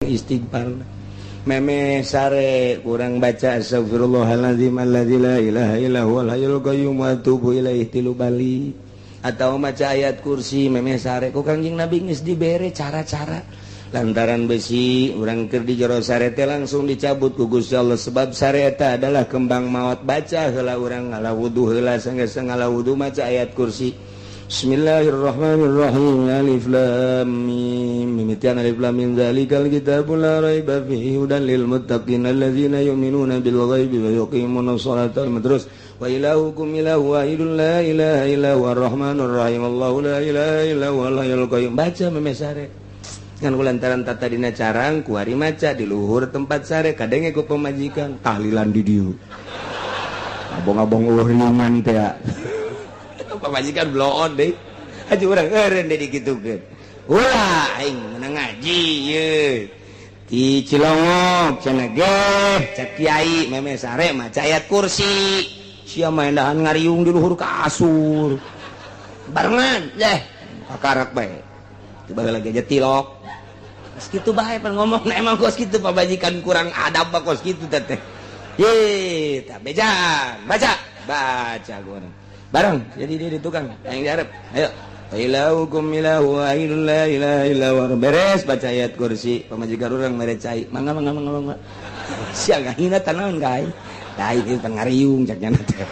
istighfar meme sare kurang baca astagfirullahaladzim alladzi la ilaha illa huwal hayyul qayyum wa atubu ilaihi tilu bali atau maca ayat kursi meme sare ku Kangjeng Nabi geus dibere cara-cara lantaran besi urang keur di jero sare teh langsung dicabut ku Gusti Allah sebab sare eta adalah kembang maot baca heula urang ngala wudu heula sanggeus ngala wudu maca ayat kursi Bismillahirrahmanirrahim alif lam mim mimitian alif lam mim zalikal kitabul la raiba fihi hudan lil muttaqin alladzina yu'minuna bil ghaibi wa yuqimuna sholata terus wa ilahukum ilahu wahidun la ilaha illa huwar rahmanur rahim Allahu la ilaha illa huwal hayyul qayyum baca memesare ngan kulantaran tata dina carang kuari maca di luhur tempat sare kadenge ku pemajikan tahlilan di dieu abong-abong uringan teh pamajikan blow on deh aja urang eureun deh dikitukeun ulah aing meunang ngaji ye di Cilongok cenah ge cek kiai meme sare maca ayat kursi sia main dahan ngariung di luhur kasur barengan deh kakarak bae tiba lagi aja tilok kos kitu bae pan ngomong emang kos kitu pamajikan kurang adab kos kitu teh ye tah bejan baca gua bareng jadi dia di tukang yang diharap ayo ilahukum ilahu wahidun la ilaha illa huwa beres baca ayat kursi pamajikan urang mere cai mangga sia ngahina tanaon gae lain ieu pangariung cak nya teh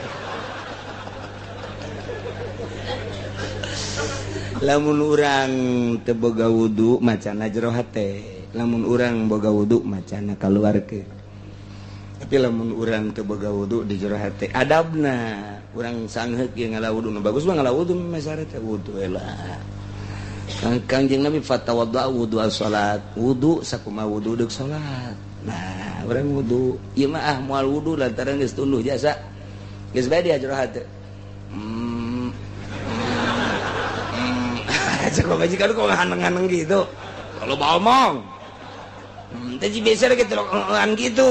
lamun urang teu boga wudu macana jero hate lamun urang boga wudu macana kaluarkeun tapi lamun urang teu boga wudu di jero hate adabna urang sangheuk ge ngala wudu nu bagus mah ngala wudu mesare teh wudu heula Kangjeng Nabi fatawadda wudu as-salat wudu sakumaha wudu deuk salat nah urang wudu ieu mah moal wudu lantaran geus tunduh jasa geus bae di jero hate cek majikan kok nganeng-nganeng gitu kalau mau omong teh biasa gitu kan gitu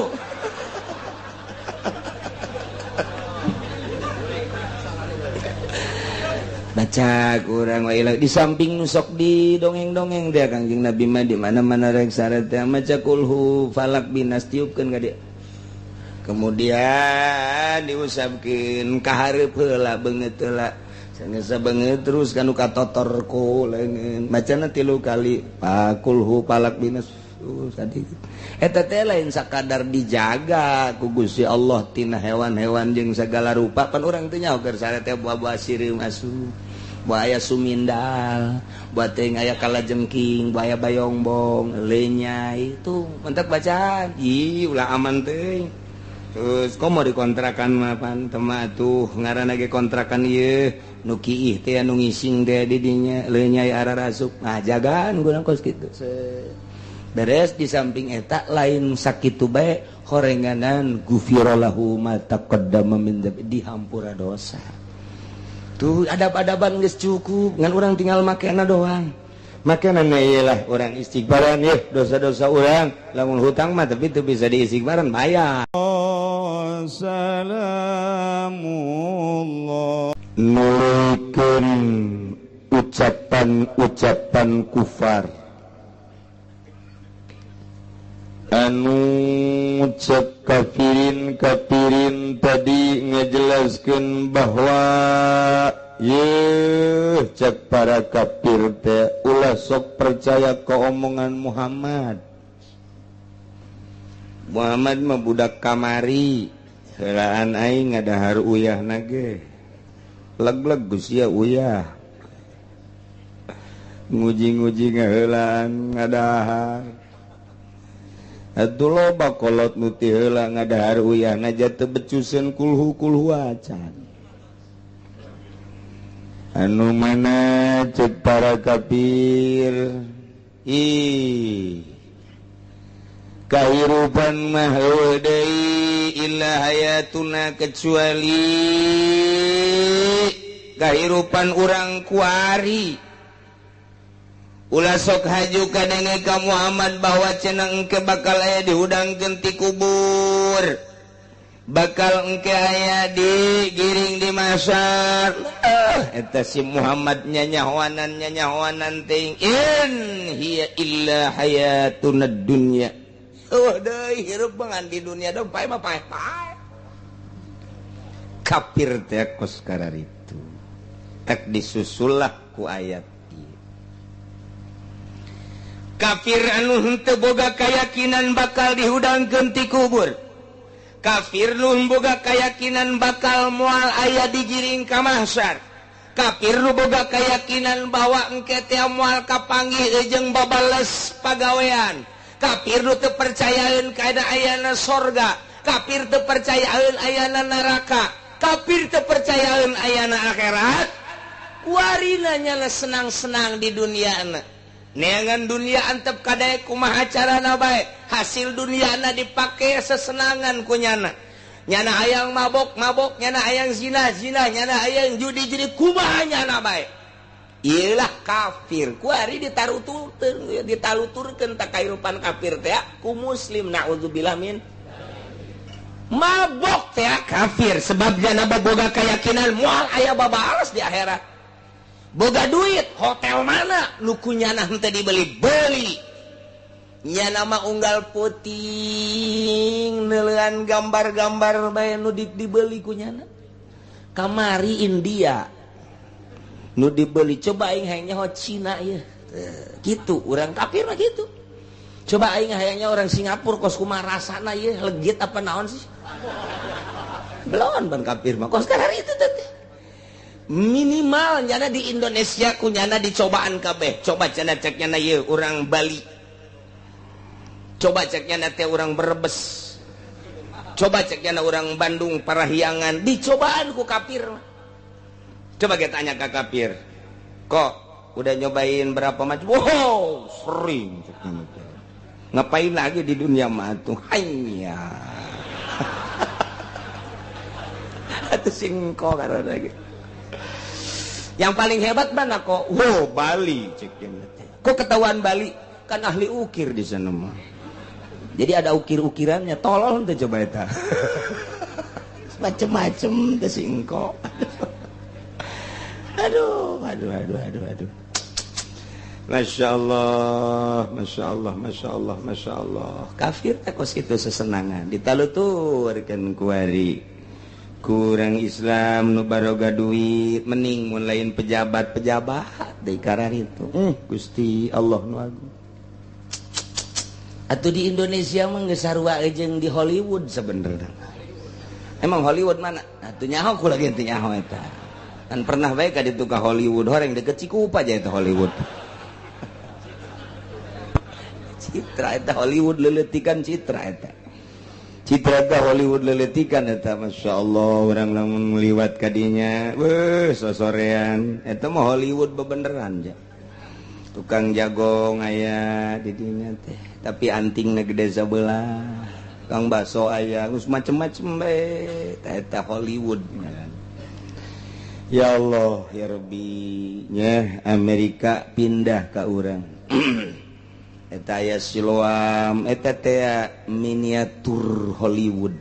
baca kurang wae di samping nusok di dongeng-dongeng dia Kangjeng Nabi mah di mana-mana rek sare teh maca kulhu falak binas tiupkeun ka dia kemudian diusapkeun ka hareup heula beungeut heula sanggeus beungeut terus kanu katotor ku leungeun macana 3 kali kulhu falak binas tadi eta teh lain sakadar dijaga ku Gusti Allah tina hewan-hewan jeung sagala rupa pan urang teh nyaho keur sare teh buah-buah sireum asuh buaya sumindal buat teuing aya kalajengking buaya bayongbong lenyai itu mentek bacaan ulah aman teuing terus komo dikontrakan mah pan tema atuh ngaranna ge kontrakan ieu nu kiih teh anu ngising teh di dinya lenyai ararasuk nah jagaan guna kos kitu beres di samping eta lain sakitu bae horenganan gufirallahu ma taqaddama min dzambi dihampura dosa tuh adab-adaban geus cukup ngan urang tinggal makena doang makena iyalah urang istighfaran ye dosa-dosa urang lamun hutang mah tapi teu bisa diistighfaran bayar salamullah nurikeun ucapan kufar anu cek kafirin tadi ngejelaskeun bahwa ye cek para kafir teh ulah sok percaya ke omongan Muhammad mah budak kamari heulaan aing ngadahar uyahna ge leg-leg geus sia uyah nguji-nguji ngaheulaan ngadahar atuh loba kolot nu ti heula ngadahar uyahna jatuh becuseun kulhu acan anu mana cek para kafir kahirupan mah heueuh deui illa hayatuna kecuali kahirupan urang kuari ulah sok haju kadenge ka Muhammad bahwa cenah engke bakal aya dihudangkeun ti kubur bakal engke aya digiring di masyar eta si Muhammad nyahoanan ting in hiya illa hayatuna dunya deui hirup bangan di dunia dong pae mah pae kafir teh kos kararitu tak disusullah ku ayat ieu kafir anu henteu boga kayakinan bakal dihudangkeun ti kubur kafir nu boga keyakinan bakal moal aya digiring ka mahsyar kafir nu boga keyakinan bahwa engke teh moal kapanggih jeung babales pagawean kafir nu teu percayaeun kana ayana sorga kafir teu percayaeun ayana neraka kafir teu percayaeun ayana akhirat warina nyana senang-senang di duniana neangan dunia antep kadaya kumaha carana bae hasil duniana dipake sesenangan ku nyana hayang mabok nyana hayang zina nyana hayang judi kumaha nyana bae ieulah kafir ku ari ditaluturkeun ta kahirupan kafir teh ku muslim naudzubillah min mabok teh kafir sebab jana boga keyakinan moal aya babales di akhirat boga duit hotel mana luku nyana henteu dibeli nyana mah unggal puting neulean gambar-gambar bae nu dibeli ku nyana kamari India nu dibeli coba aing hayang nyaho Cina ieu kitu urang kafir mah kitu coba aing hayang nyaho orang Singapura kos kumaha rasana ieu legit apa naon sih belon ban kafir mah kos karari itu teh minimal nyana di Indonesia ku nyana dicobaan kabeh coba cenah cek nyana ieu urang Bali coba cek nyana teh urang Brebes coba cek nyana urang Bandung Parahyangan dicobaan ku kafir coba kita tanya ke kafir kok udah nyobain berapa macam wow sering cek nyana teh ngapain lagi di dunia mah tuh hanya atuh singko karena lagi yang paling hebat mana kok? Wow, Bali ceknya. Kok ketahuan Bali? Kan ahli ukir di sana mah. Jadi ada ukir-ukirannya. Tolol teh coba eta. Macem-macem teh singko. Aduh. Masya Allah. Kafir teh kos kitu sesenangan. Ditaluturkeun ku ari. Kurang Islam nu baroga duit mending mun lain pejabat di karar itu Gusti Allah nu agung atuh di Indonesia mah geus sarua jeung di Hollywood sebenarnya emang Hollywood mana atuh nyaho ku lagi teu nyaho eta kan pernah bae ka ditu ka Hollywood horeng deket Cikupa aja eta Hollywood citra eta Hollywood leuletikan citra eta Hollywood leletikan eta Masya Allah orang lamun liwat kadinya sosorean eta mah Hollywood bebeneran ja tukang jagong aya di dinya teh tapi antingna gede sabelah kang baso aya geus macem-macem bae eta Hollywood ya Allah ya Rabbi nya Amerika pindah ka urang eta aya Siloam eta teh miniatur Hollywood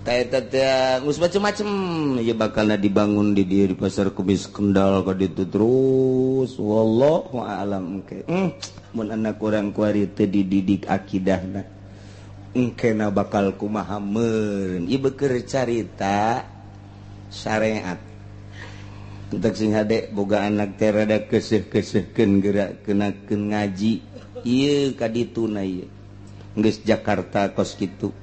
eta teh geus macem-macem ieu bakalna dibangun di dieu di pasar Kemis Kendal ka ditu terus wallahu a'lam engke mun anak urang kuari teu dididik akidahna engkena bakal kumaha meureun ieu beukeur carita syariat entek sing hade boga anak teh rada keuseuh-keuseuhkeun gerak kenakeun ngaji ieu ka dituna ieu geus Jakarta kos kitu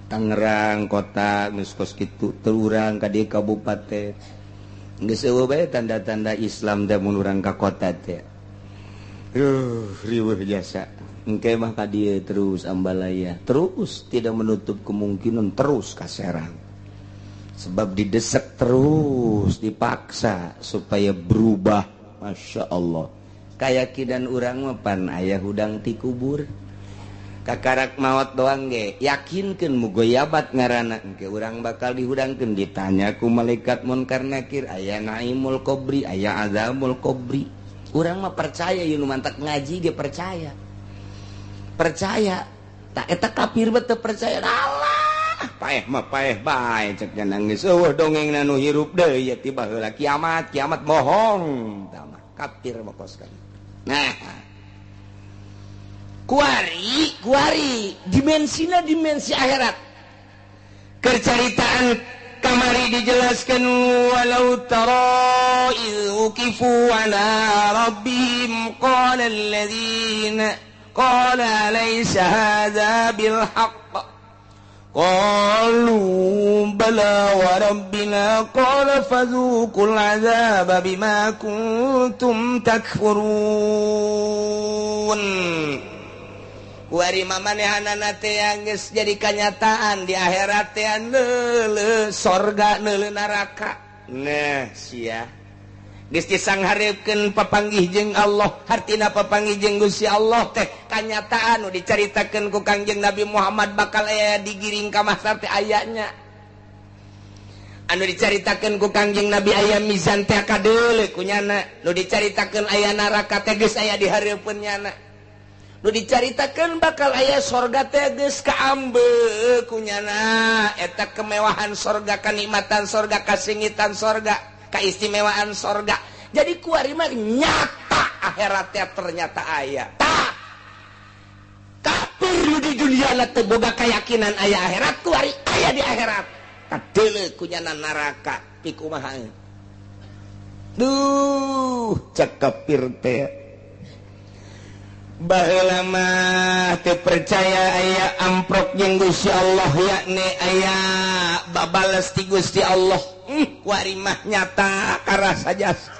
Tangerang kota geus kos kitu teu urang ka dieu kabupaten geus eueuh bae tanda-tanda Islam da mun urang ka kota teh riweuh jasa engke mah ka dieu terus ambalaya terus tidak menutup kemungkinan terus ka Serang sebab didesak terus dipaksa supaya berubah Masya Allah keyakinan urang mah pan aya hudang ti kubur kakarak maot doang ge yakinkeun mugoyabat ngaranna engke urang bakal dihudangkeun ditanya ku malaikat munkar nakir aya naimul qabri aya azabul qabri urang mah percaya ieu nu mantak ngaji ge percaya tak eta kafir betul percaya Allah paeh mah paeh bae cek nangis eueuh dongengna nu hirup deui ya tiba heula kiamat bohong tah mah kafir mokoskan. Nah kuari dimensinya dimensi akhirat kercaritaan kamari dijelaskan walau tara iz uqifu ala rabbihim qala alladzina qala laysa hadza bil haqq qalu bala wa rabbina qala fadhuqul adzaba bima kuntum takfurun. Kuari mamanehanana teh geus jadi kenyataan di akhirat teh neuleuh sorga neuleuh neraka. Nah sia geus disanghareukeun papanggih jeung Allah, hartina papanggih jeung Gusti Allah teh kanyataan nu dicaritakeun ku Kangjeng Nabi Muhammad bakal aya digiring ka mahsyar teh ayanya. Anu dicaritakeun ku Kangjeng Nabi aya mizan teh kadeuleu kunyana, nu dicaritakeun aya neraka teh geus aya di hareupeun nyana. Nu dicaritakeun bakal aya sorga teh geus kaambeuk kunyana, eta kemewahan sorga, kanikmatan sorga, kasingitan sorga, kaistimewaan sorga. Jadi kuari mah nyata akhirat teh ternyata aya. Tah kafir nu di dunia teh boga keyakinan aya akhirat, kuari aya di akhirat. Kadeuleu kunyana neraka pikumaha. Duh, cek kafir teh baheula mah teu percaya aya amprok jeung Gusti Allah yakni aya babales ti Gusti Allah. Kuari mah nyata karasa jasa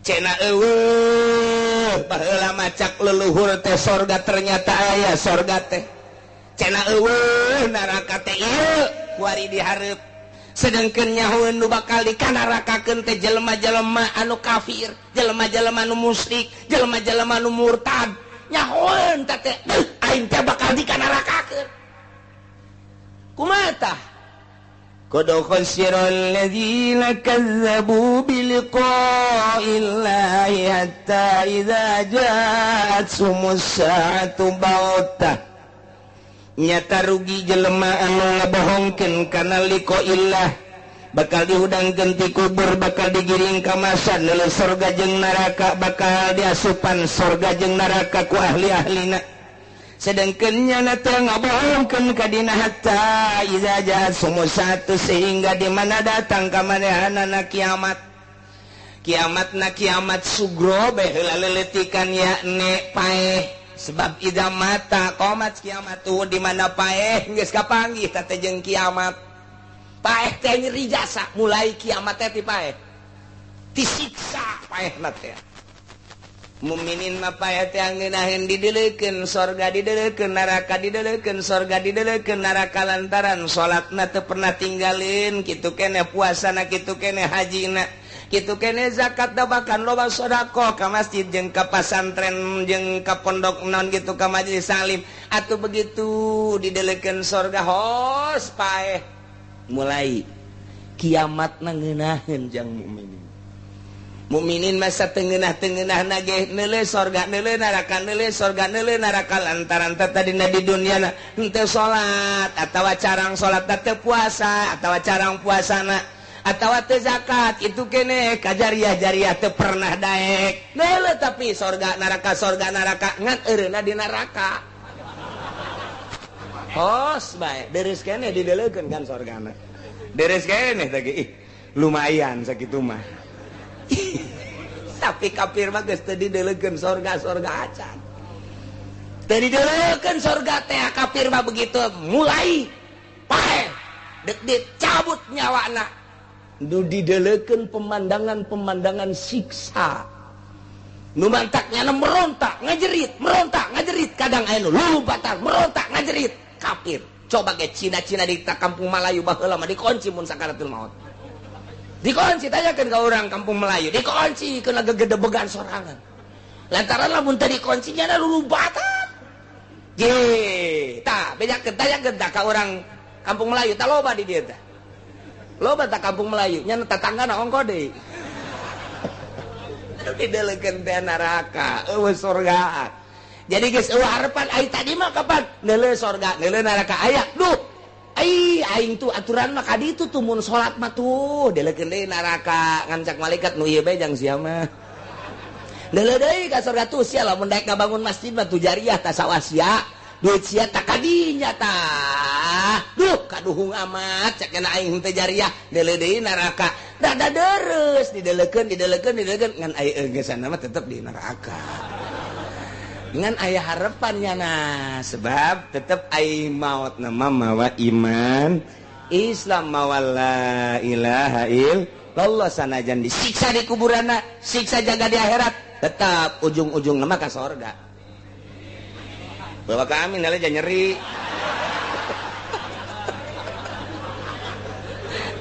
cenah eueuh baheula mah cak leluhur teh sorga ternyata aya sorga teh, cenah eueuh neraka teh ieu kuari dihareup. Sedengkeun nyahoeun nu bakal dikanarakakeun teh jelema-jelema anu kafir, jelema-jelema anu musyrik, jelema-jelema anu murtad. Nyahoeun teh aing teh bakal dikanarakakeun. Kumaha tah? Qad khasiral ladzina kazzabu biliqa'illahi hatta idza ja'atsumus sa'atu bautah. Nyata rugi jelema anu ngabohongkeun kana liqa'illah, bakal dihudangkeun ti kubur, bakal digiring ka masan neuleuh surga jeung neraka, bakal diasupan surga jeung neraka ku ahli-ahlina. Sedengkeun nyana teh ngabohongkeun ka dina hatta iza jaat sumusatu, sehingga di mana datang ka manehanana kiamat. Kiamatna kiamat sugro baheula leuletikan yakni paeh. Sebab idza mata qomat kiamat tuh di mana paeh geus kapanggih teh jeung kiamat. Paeh teh nyeri jasa, mulai kiamat teh ti paeh. Disiksa paehna teh. Mukminin mah paeh teh ngeunaheun dideuleukeun sorga, dideuleukeun neraka, dideuleukeun sorga, dideuleukeun neraka lantaran salatna teu pernah tinggalin, kitu keneh puasana, kitu keneh hajina. Kitu kene zakat dabakan loba sedekah ka masjid jeung ka pasantren jeung ka pondok naon gitu ka majelis salim. Atuh begitu dideuleukeun sorga hos paeh. Mulai kiamatna ngeunaheun jang mukminin. Mukminin masa teungeunah-teungeunahna ge neuleuh sorga, neuleuh neraka, neuleuh sorga, neuleuh neraka lantaran tadina di dunyana henteu salat atawa carang salat teu puasa atawa carang puasana atawa teu zakat, itu kene kajariah-jariah teu pernah daek. Neuleuh tapi sorga neraka ngan eureuna di neraka. Hos bae, deres kene dideuleukeun kan sorgana. Deres kene teh ge lumayan sakitu mah. Tapi kafir mah geus teu dideuleukeun sorga acan. Teu dideuleukeun sorga teh kafir mah begitu mulai paeh deuk dicabut nyawana. Nu dideuleukeun pemandangan siksa. Nu mantaknya merontak, ngajerit, kadang aya nu lulumpatan, merontak, ngajerit, kafir. Coba ge Cina-Cina di kampung Melayu baheula mah dikunci mun sakaratul maut. Dikunci tanyakeun ka urang kampung Melayu, dikunci keuna gegedebegan sorangan. Lantaran lamun teu dikunci nya lulumpatan. Ge, tah bejakeun tanyakeun tah ka urang kampung Melayu, tah loba di dieu teh. Loba tak kampung Melayu nya tetanggana ongko deui. Dideuleukeun teh neraka, eueuh surga. jadi geus harapan ai tadi mah kapan neuleuh sorga neuleuh neraka aya duh ai aing tuh aturan mah ka ditu tuh mun salat mah tuh delekeun deui neraka ngan cak malaikat nu ieu bae jang sia mah neuleuh deui ka sorga tuh sia lamun daek ngabangun masjid mah tuh jariah ta sawasia duit sia tak kadinya tah duh kaduhung amat cek kena aing teh jariah neuleuh deui neraka dada deres didelekeun ngan ai geusana mah tetep di neraka dengan ayah harapannya nah sebab tetap ai maut nama mawa iman Islam mawa la ilaha illallah sanajan disiksa di kuburanna siksa jaga di akhirat tetap ujung-ujung nama ka sorga bawa kami nale nyeri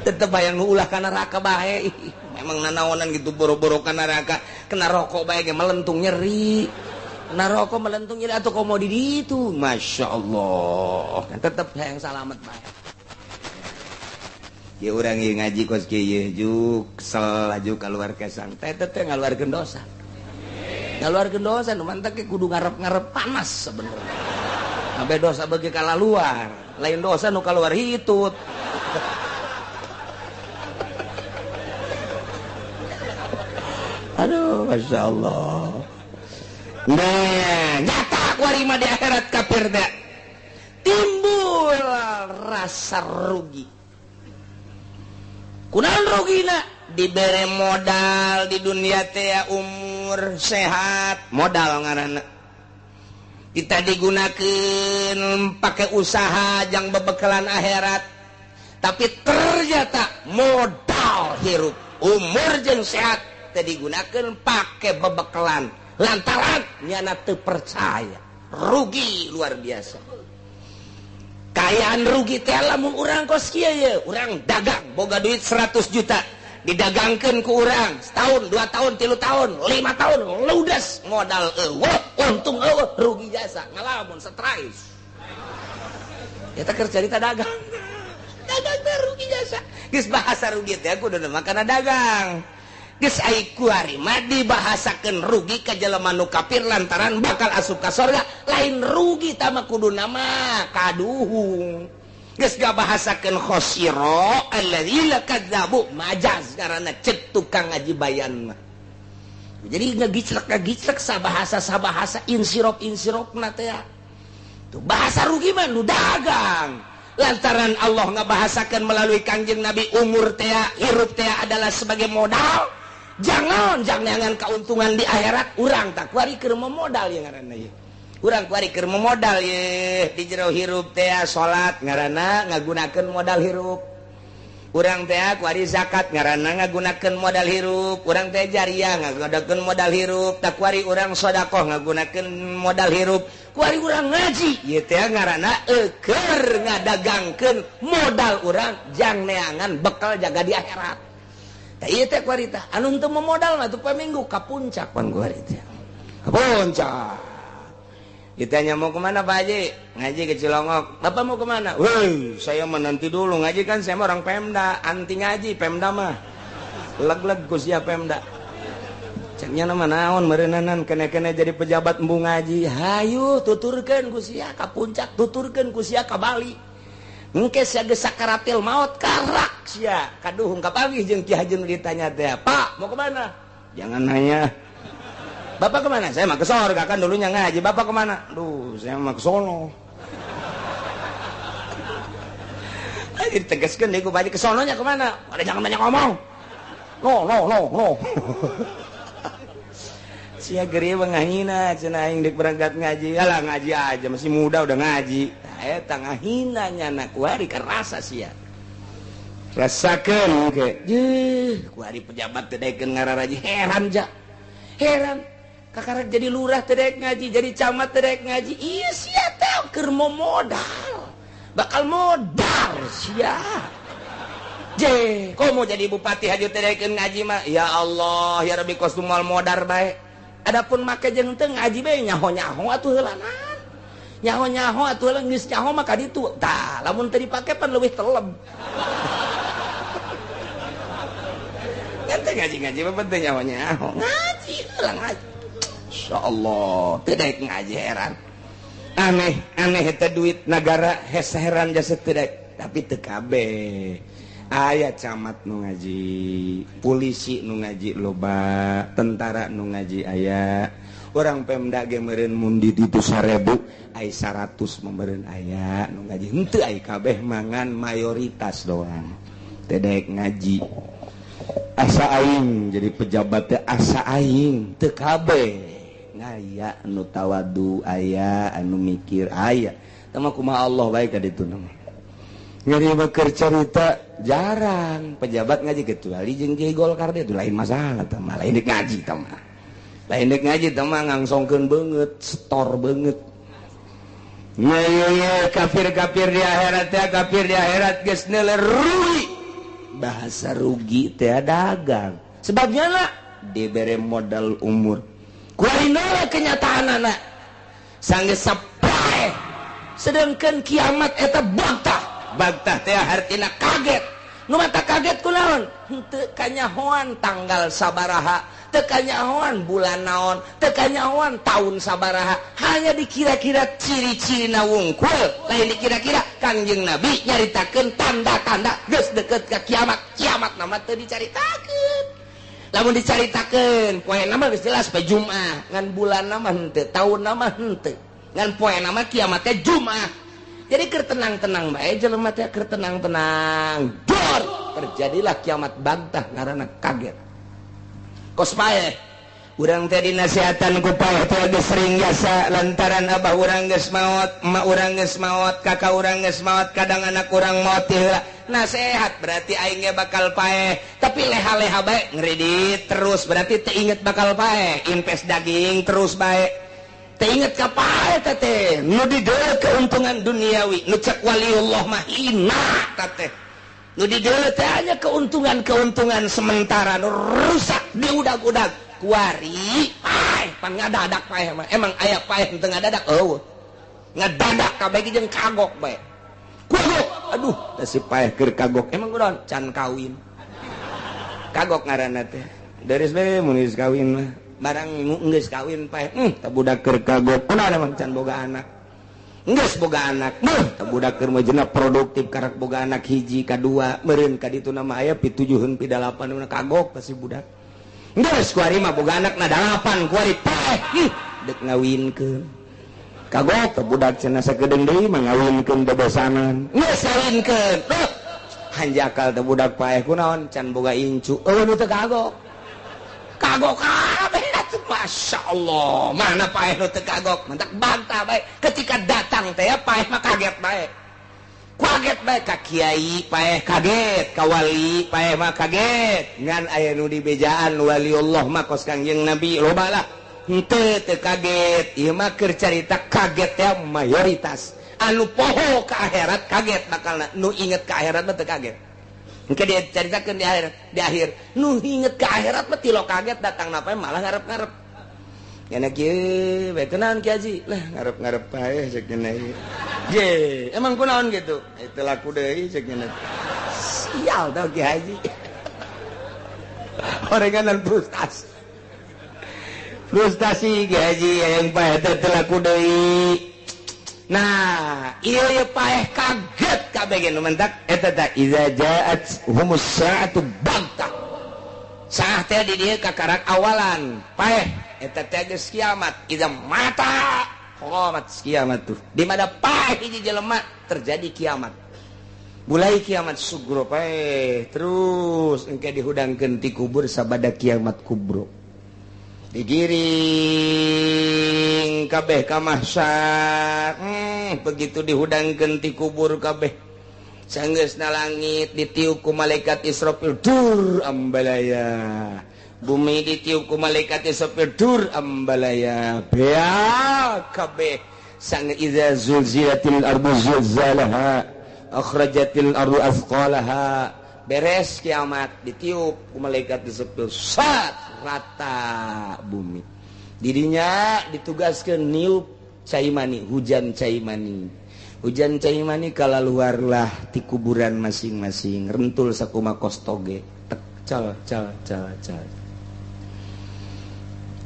tetap hayang nu ulah ka neraka bae memang nanaonan gitu boro-boro ka neraka kena rokok bae ge melentung nyeri naroko melentung jadi atau komodi itu masya Allah kan tetap yang selamat baik ya orang yang ngaji kos kieu juk kesel aju keluar kesan teteh ngaluarkeun dosa nu mantap ke kudu ngarep panas sebenarnya sampai dosa bagi kala luar lain dosa nu keluar hitut aduh masya Allah. Nah, nyata kuarima di akhirat kafir dah. Timbul rasa rugi. Kunaon rugina? Dibere modal di dunia teh umur sehat, modal ngaranna. Kita digunakeun pakai usaha jang bebekalan akhirat. Tapi ternyata modal hirup umur jeung sehat teh digunakeun pakai bebekalan. Lantaran nyana teu percaya rugi luar biasa kayaan rugi teh lamun urang kos kieu ye urang dagang boga duit 100 juta didagangkeun ku urang setahun 2 tahun 3 tahun 5 tahun ludes modal eueuh untung eueuh rugi jasa ngalamun stres eta keur carita dagang teh rugi jasa geus bahasa rugi teh kudu makana dagang geus ai kuari mah dibahasakeun rugi ka jelema nu kafir lantaran bakal asup ka sorga lain rugi tah mah kudu nama kaduhung geus gabahasakeun khosira alladzina kadzabu majaz karana cek tukang ngaji bayan mah jadi ngagiclek sabahasa insirop-insiropna teh tuh bahasa rugi mah nu dagang lantaran Allah ngabahasakeun melalui Kangjeng Nabi umur teh hirup teh adalah sebagai modal jangan keuntungan di akhirat urang tak kuari keur memodal ya ngaranna ye urang kuari keur memodal ye di jero hirup teh salat ngaranna ngagunakeun modal hirup urang teh kuari zakat ngaranna ngagunakeun modal hirup urang teh jariah ngagunakeun modal hirup tak kuari urang sedekah ngagunakeun modal hirup kuari urang ngaji ieu teh ngaranna keur ngadagangkeun modal urang jang neangan bekal jaga di akhirat. Tah ieu teh kuari tah anu teu memodal mah teu paminggu ka puncak pan kuari teh. Ka puncak. Ditanya mau kemana Pak Haji? Ngaji ke Cilongok. Bapak mau kemana? Woi, saya mah nanti dulu ngaji kan saya mah orang Pemda, anti ngaji Pemda mah. Leg-leg ku sia Pemda. Ceknya nama naon meureunanan kene-kene jadi pejabat embung ngaji. Hayu tuturkeun ku sia ka puncak, tuturkeun ku sia ka Bali. Engke sia geus sakaratil maut karak sia kaduhung kapanggih jeung Ki Haji ditanya teh Pak mau kemana jangan nanya Bapak kemana saya mah ke sorga kan dulunya ngaji Bapak kemana duh saya mah ke sono ditegaskeun deui ku Pak Haji ke sononya kemana ada jangan banyak ngomong no sia geri ngahina cenah aing dek berangkat ngaji alah ngaji aja masih muda udah ngaji eta ngahina nyana kuari kerasa sia rasakeun ke kuari pejabat teh daekeun ngararaji heran kakarek jadi lurah teh daek ngaji jadi camat teh daek ngaji ieu sia teh keur modal bakal modal sia komo jadi bupati haju teh daekeun ngaji mah ya Allah ya Rabbi kostum moal modar bae adapun make jeung teu ngaji bae nyaho-nyaho atuh heulanan nyaho-nyaho atuh heula geus nyaho mah ka ditu tah lamun teu dipake pan leuwih teleb kan teh ngaji-ngaji mah penting nyaho-nyaho ngaji heula ngaji Masya Allah tidak ngaji heran aneh itu duit negara heran jasa tidak tapi TKB aya camat nu ngaji polisi nu ngaji loba tentara nu ngaji aya orang Pemda ge meureun mundi ditu 1000 ai 100 membeureun aya nu ngaji henteu ai kabeh mangan mayoritas doang tedek ngaji asa aing jadi pejabat teh asa aing teu kabeh aya anu tawadu aya anu mikir aya tama kumaha Allah bae ka ditu mah ngeri keur cerita jarang pejabat ngaji kecuali jeung Kiai Golkar teh lain masalah tah mah lain ngaji tah mah lain ngaji tah mah ngangsongkeun beungeut setor beungeut nya kafir-kafir di akhirat teh kafir di akhirat geus neuler rugi bahasa rugi teh dagang sebabnya na dibere modal umur kuarina kenyataanana sanggeus sapae sedangkan kiamat eta bagtah teh hartina kaget nu mata kaget kunaon henteu kanyahoan tanggal sabaraha teu kanyahoan bulan naon teu kanyahoan taun sabaraha hanya dikira-kira ciri-cirina wungkul lain dikira-kira Kangjeng Nabi nyaritakeun tanda-tanda geus deukeut ka kiamat nama teu dicaritakeun lamun dicaritakeun poe nama geus jelas poe Jumaah ngan bulan nama henteu taun nama henteu ngan poe nama kiamat teh Jumaah jadi keur tenang-tenang bae jelema teh keur tenang-tenang dor terjadilah kiamat bantah ngaranna kaget kos pae urang teh dinasihatan ku pae teh geus sering jasa lantaran abah urang geus maot emak urang geus maot kakak urang geus maot kadang anak urang maot heula nasehat berarti aing ge bakal pae tapi leha-leha bae ngredit terus berarti teu inget bakal pae invest daging terus bae teu inget ka pae teh nu dideuleu keuntungan duniawi nu cek waliullah mah hina teh nu dideuleu teh hanya keuntungan sementara nu rusak diudag-udag kuari pae pan ngadadak pae mah emang aya pae teu ngadadak eueuh ngadadak kabeh jeung kagok bae kagok aduh da si paeh keur kagok emang kunaon can kawin kagok ngaranna teh deres bae mun geus kawin mah barang geus kawin paeh tah budak keur kagok kunaon emang can boga anak geus boga anak tah budak keur mah jeuna produktif karak boga anak hiji kadua meureun ka ditu mah aya pitujuheun pidalapan kagok tah si budak geus kuari mah boga anak na 8 kuari paeh deuk ngawinkeun kagok teh budak cenah sakedeung deui mah ngawinkeun bebesanan geus ngawinkeun hanjakal teh budak paeh kunaon can boga incu nu teu kagok kabeh Masya Allah mana paeh nu teu kagok mentak bantah bae ketika datang teh paeh mah kaget bae ka kiai paeh kaget ka wali paeh mah kaget ngan aya nu dibejaan waliullah mah kos Kangjeng Nabi loba lah henteu teu kaget ieu mah keur carita kaget teh mayoritas anu poho ka akhirat kaget bakalna nu inget ka akhirat mah teu kaget engke dia caritakeun di akhir nu inget ka akhirat mah tilo kaget datang na malah ngarep-ngarep nya kieu bae kenaon Ki Haji lah ngarep-ngarep paeh ceuk cenah ieu ye emang kunaon gitu itu laku deui ceuk cenah sial tah Ki Haji orenganan frustasi Ki Haji yang paeh teh laku deui nah ieu paeh kaget kabeh ge nu mentak eta tah iza ja'at humus sa'atu baghtah saah teh di dieu kakarak awalan paeh eta teh geus kiamat iza mata qamat kiamat tuh di mana paeh hiji jelema terjadi kiamat mulai kiamat sugro paeh terus engke dihudangkeun ti kubur sabada kiamat kubro digiring kabeh ka mahsyar begitu dihudangkeun ti kubur kabeh sanggeusna langit ditiup ku malaikat Israfil dur ambalaya bumi ditiup ku malaikat Israfil dur ambalaya bea kabeh sang iza zulzilatil ardu zilzalaha akhrajatil ardu athqalaha beres kiamat ditiup ku malaikat Israfil sat rata bumi dirinya ditugaskeun niup cai mani hujan cai mani kalaluarlah ti kuburan masing-masing rentul sakuma kostoge tek cal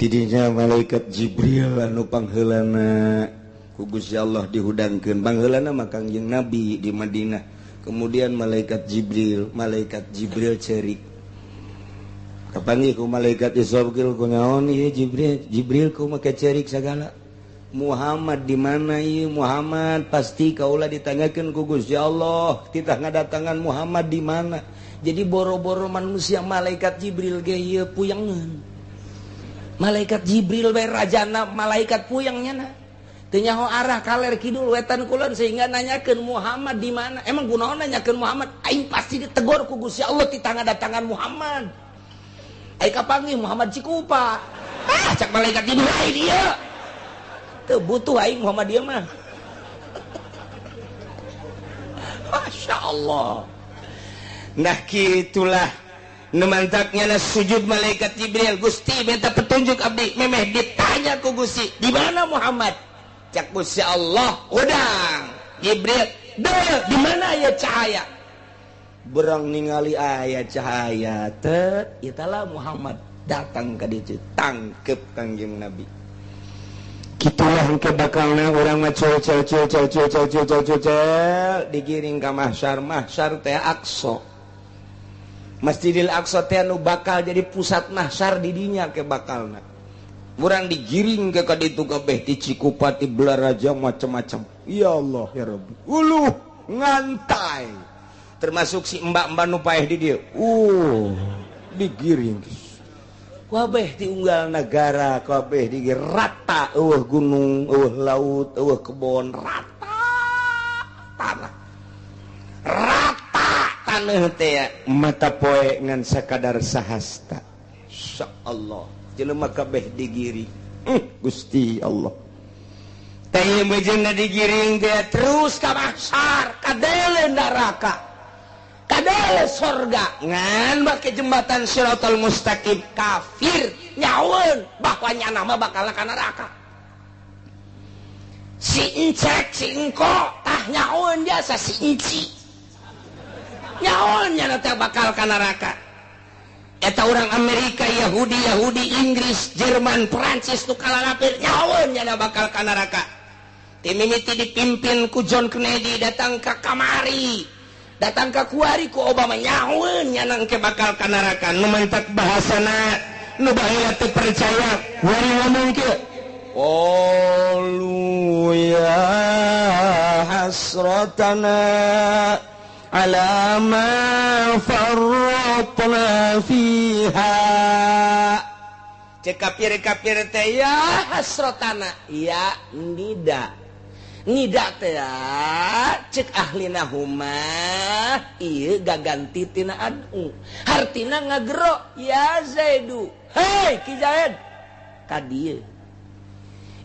didinya malaikat Jibril anu pangheulana ku Gusti Allah dihudangkeun pangheulana mah Kangjeng Nabi di Madinah. Kemudian malaikat Jibril cerik kapanggih ku malaikat Israfil ku naon ieu Jibril ku make cerik sagala. Muhammad di mana ieu Muhammad? Pasti kaula ditanyakeun ku Gusti Allah titah ngadatangan Muhammad di mana. Jadi boro-boro manusia malaikat Jibril ge ieu puyangeun. Malaikat Jibril we rajana malaikat puyangnya na. Teu nyaho arah kaler kidul wetan kulon sehingga nanyakeun Muhammad di mana. Emang kunaon nanyakeun Muhammad? Aing pasti ditegur ku Gusti Allah titah ngadatangan Muhammad. Aing kapanggih Muhammad Cikupa. Cak malaikat Jibril ai dia. Teu butuh aing Muhammad dia mah. Masya Allah. Nah gitulah numantaknya na sujud malaikat Jibril. Gusti minta petunjuk abdi memeh ditanya ku Gusti di mana Muhammad. Cak Gusti Allah udang Jibril deh di mana aya cahaya. Berang ningali aya cahaya teh italah Muhammad datang ka dieu tangkep Kangjeng Nabi. Kitulah engke bakalna urang mah cel digiring ka mahsyar teh Aqsa. Masjidil Aqsa teh anu bakal jadi pusat mahsyar di dinya ke bakalna. Urang digiring ke kaditu kabeh di Cikupa ti Blaraja macam-macam. Ya Allah ya Rabbi. Uluh ngantai. Termasuk si mbak-mbak nu paeh di dieu. Digiring. Kabeh di unggal negara, kabeh di rata, gunung, laut, kebon, rata tanah. Rata tanah teh mata poe ngan sakadar sahasta. Insyaallah. Jelema kabeh digiring. Gusti Allah. Teh bejeunna digiring teh terus ka mahsyar, ka dele neraka. Kadale sorga ngan make jembatan Shiratal Mustaqim kafir nyaweun bahwanya nama bakal ka neraka. Si encek si engko tah nyaweun jasa si enci nyaweun nya teh bakal ka neraka. Eta urang Amerika Yahudi Inggris Jerman Perancis tu kalalapir nyaweun nya bakal ka neraka. Tim mimiti dipimpin ku John Kennedy datang ke kamari datang ke kuari ku Obama nyaweun nyanang ke bakal ka neraka. Nu mantak bahasana nu baheula teu percaya wari ngomong kieu qalu ya hasratana ala ma farratna fiha. Cek kafir teh ya hasratana ya nida teh cek ahlina humah ieu gaganti tina adu hartina ngagero ya Zaidu hei Ki Zaid ka dieu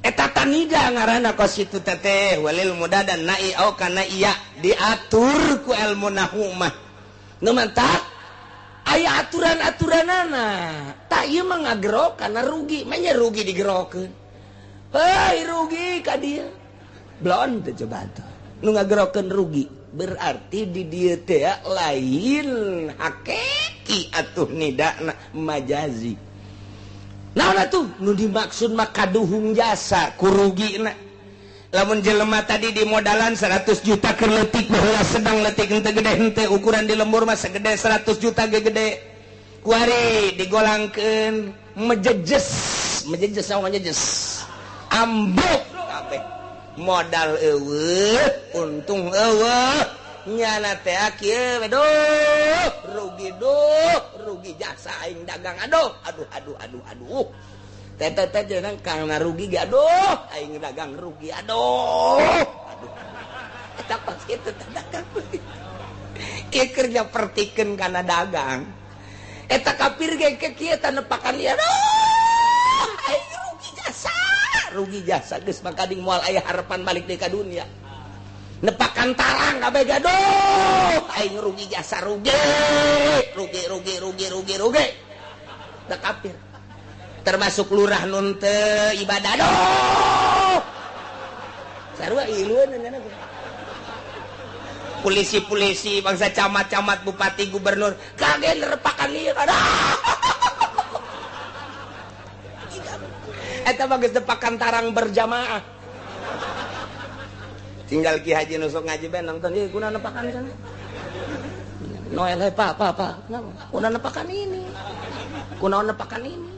eta tanida ngaranna kos kitu teh walil mudadan nai au kana iya diatur ku ilmu nahumah nu mantap aya aturan-aturanana tak ieu mah ngagero kana rugi manya rugi digerokeun hei rugi ka dieu belon teh coba tuh nu ngagerokeun rugi berarti di dieu teh lain hakiki atuh nidana majazi. Naon atuh nu dimaksud mah kaduhung jasa ku rugina. Lamun jelema tadi di modalan 100 juta keur leutik baheula sedang leutik henteu gede henteu ukuran di lembur mah segede 100 juta ge gede. Kuari digolangkeun mejejes naon mejejes ambok kabeh. Modal eueuh untung eueuh nyana teh kieu rugi jasa aing dagang aduh teh jeneng karena rugi ge aduh aing dagang rugi aduh eta pas kitu dagang ieu kerja pertikeun kana dagang eta kafir ge kieu teh nepakan ieu aduh aing rugi jasa geus makading moal aya harapan balik deui ka dunia nepakan tarang kabeh gaduh aing rugi jasa rugi da kafir termasuk lurah nun teu ibadah aduh sarua ilueun nya polisi bangsa camat bupati gubernur kaget nepakan lieu aduh eta bagus depakan tarang berjamaah. Tinggal Ki Haji nusuk ngaji ben nonton ieu kuna nepakan sana. Noel pak. Kenapa? Kuna nepakan ini. Kuna nepakan ini.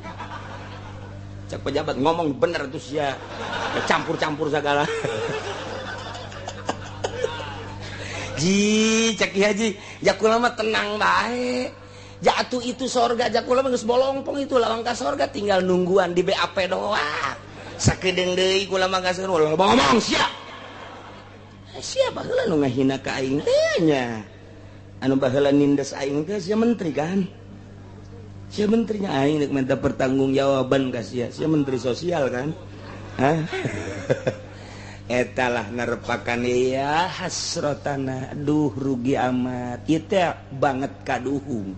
Cek pejabat ngomong bener tuh sia. Campur-campur segala. Cek Ki Haji, jakula mah tenang bae. Jatuh itu sorga, jakula mah geus bolongpong itu lawang ka sorga tinggal nungguan di BAP doang. Sakedeung deui kula mah gaskeun ulah ngomong sia. Sia baheula nu ngahina ka aing teh nya. Anu baheula nindes aing teh sia menteri kan. Sia menterinya aing rek minta pertanggungjawaban ka sia. Sia menteri sosial kan. Hah? Etalah nerepakan ya hasrotana duh rugi amat itu banget kaduhung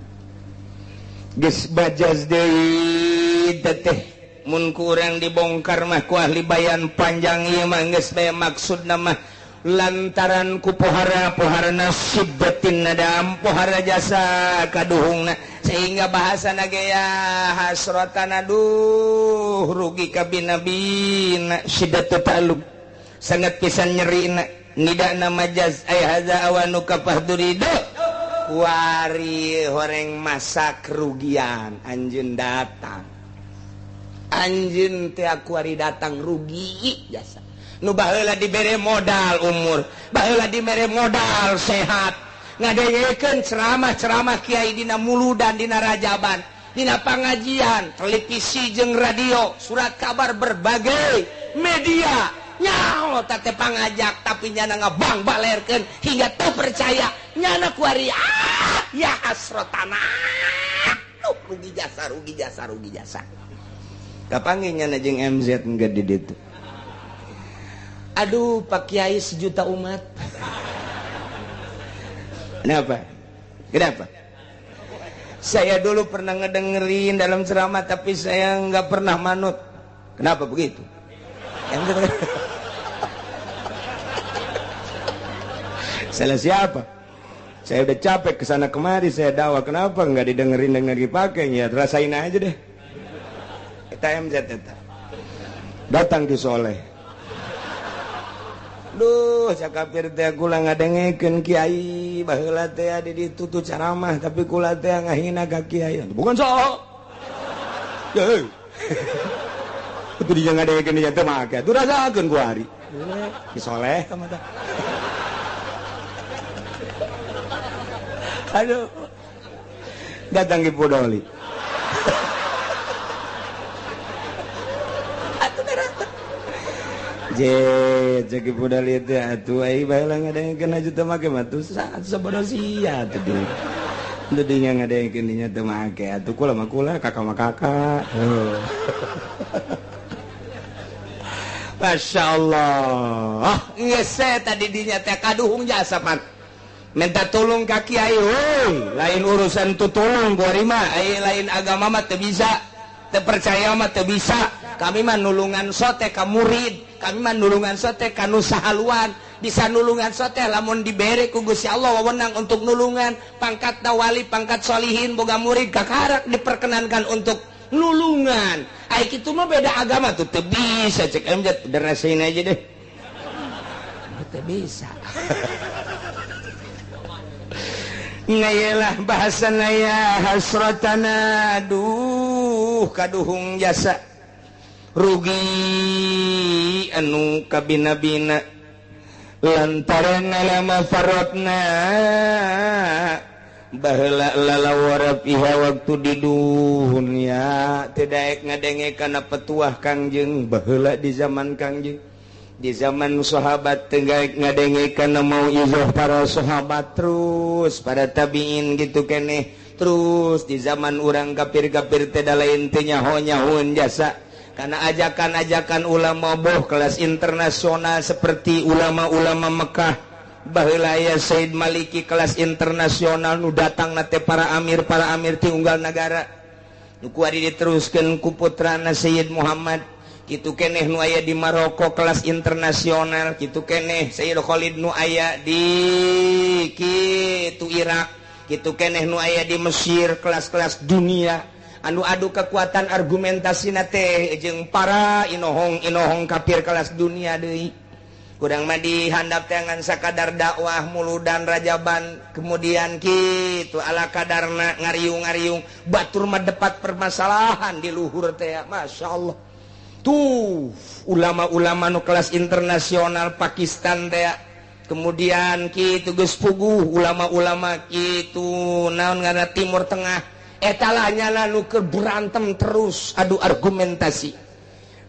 geus bajaz deui teteh mun kurang dibongkar mah ku ahli bayan panjang ieu mah geus bae maksudna mah lantaran ku pohara-poharana sibbatin nadam pohara jasa kaduhungna sehingga bahasana ge ya hasrotana duh rugi ka bina-bina syiddat ta'alluq sangat pisan nyeri nidana majaz ay hadza awanu kafahdurido wari horeng masa kerugian anjeun datang anjeun teh aku ari datang rugi jasa nu baheula dibere modal umur baheula dibere modal sehat ngadengekeun ceramah-ceramah kiai dina muludan dina rajaban dina pangajian televisi jeung radio surat kabar berbagai media nyaho tate pangajak tapi nyana ngabang balerkeun hingga teu percaya nyana kuari ya hasrotana rugi jasa kapanggih nyana jeung MZ engke di ditu aduh Pak Kiai sejuta umat kenapa saya dulu pernah ngedengerin dalam ceramah tapi saya nggak pernah manut kenapa begitu salah siapa? Saya udah capek kesana kemari saya dakwah kenapa nggak didengerin dipakai ya rasain aja deh. Kita MZ eta datang di Soleh. Duh, sakapir teh kula ngadengekeun kiai baheula teh di ditu tuh ceramah tapi kula teh ngahina ka kiai. Bukan sok. Ya. Itu dia ngadengekeun dia teh make. Tuh rasakeun ku hari. Di Soleh ka mata. Aduh, datang ke Podoli. Atuh datang. Cek Podoli itu atuh ai baheula ngadengekeun aju teu make mah tuh sabada sia tuh dia. Teu dinya ngadengekeun dinya teu make atuh kula mah kula kakak mah kakak. Masya Allah. Geus tadi dinya teh kaduhung jasa pan. Minta tolong ka kiai lain urusan tutulung ku ari mah lain agama mah teu bisa teu percaya mah teu bisa kami mah nulungan sote ka murid kami mah nulungan sote ka nu sahaluan bisa nulungan sote lamun dibere ku Gusti Allah wewenang untuk nulungan pangkat wali pangkat solihin boga murid kakarak diperkenankan untuk nulungan ai kitu mah beda agama tuh teu bisa cek MJ udah rasain aja deh teu bisa ngayalah bahasana ya hasratana duh kaduhung jasa rugi anu kabina-bina lantaran alama farotna baheula lalawara piha waktu di dunya teu daek ngadengekeun petuah Kangjeng baheula di zaman Kangjeng di zaman sahabat tenggaik ngadengekeun mau izoh para sahabat terus para tabiin gitu keneh terus di zaman urang kafir-kafir teh da lain teh nyaho-nyahoeun jasa karena ajakan-ajakan ulama boh kelas internasional seperti ulama-ulama Mekah baheula aya Said Maliki kelas internasional nu datang nate para amir ti unggal negara nu kuari diteruskeun ku putrana Sayyid Muhammad kitu keneh nu aya di Maroko kelas internasional kitu keneh Sayyid Khalid nu aya di kitu Irak kitu keneh nu aya di Mesir kelas-kelas dunia anu-adu kekuatan argumentasi teh jeung para inohong kafir kelas dunia deui kurang mah dihandap tangan sakadar dakwah muludan rajaban kemudian kitu ala kadarna ngariung-ngariung batur mah depat permasalahan di luhur teh masyaallah tuh ulama-ulama nu kelas internasional Pakistan teh kemudian kitu geus puguh ulama-ulama kitu naon ngaranna Timur Tengah eta lah nyana nu keur berantem terus adu argumentasi.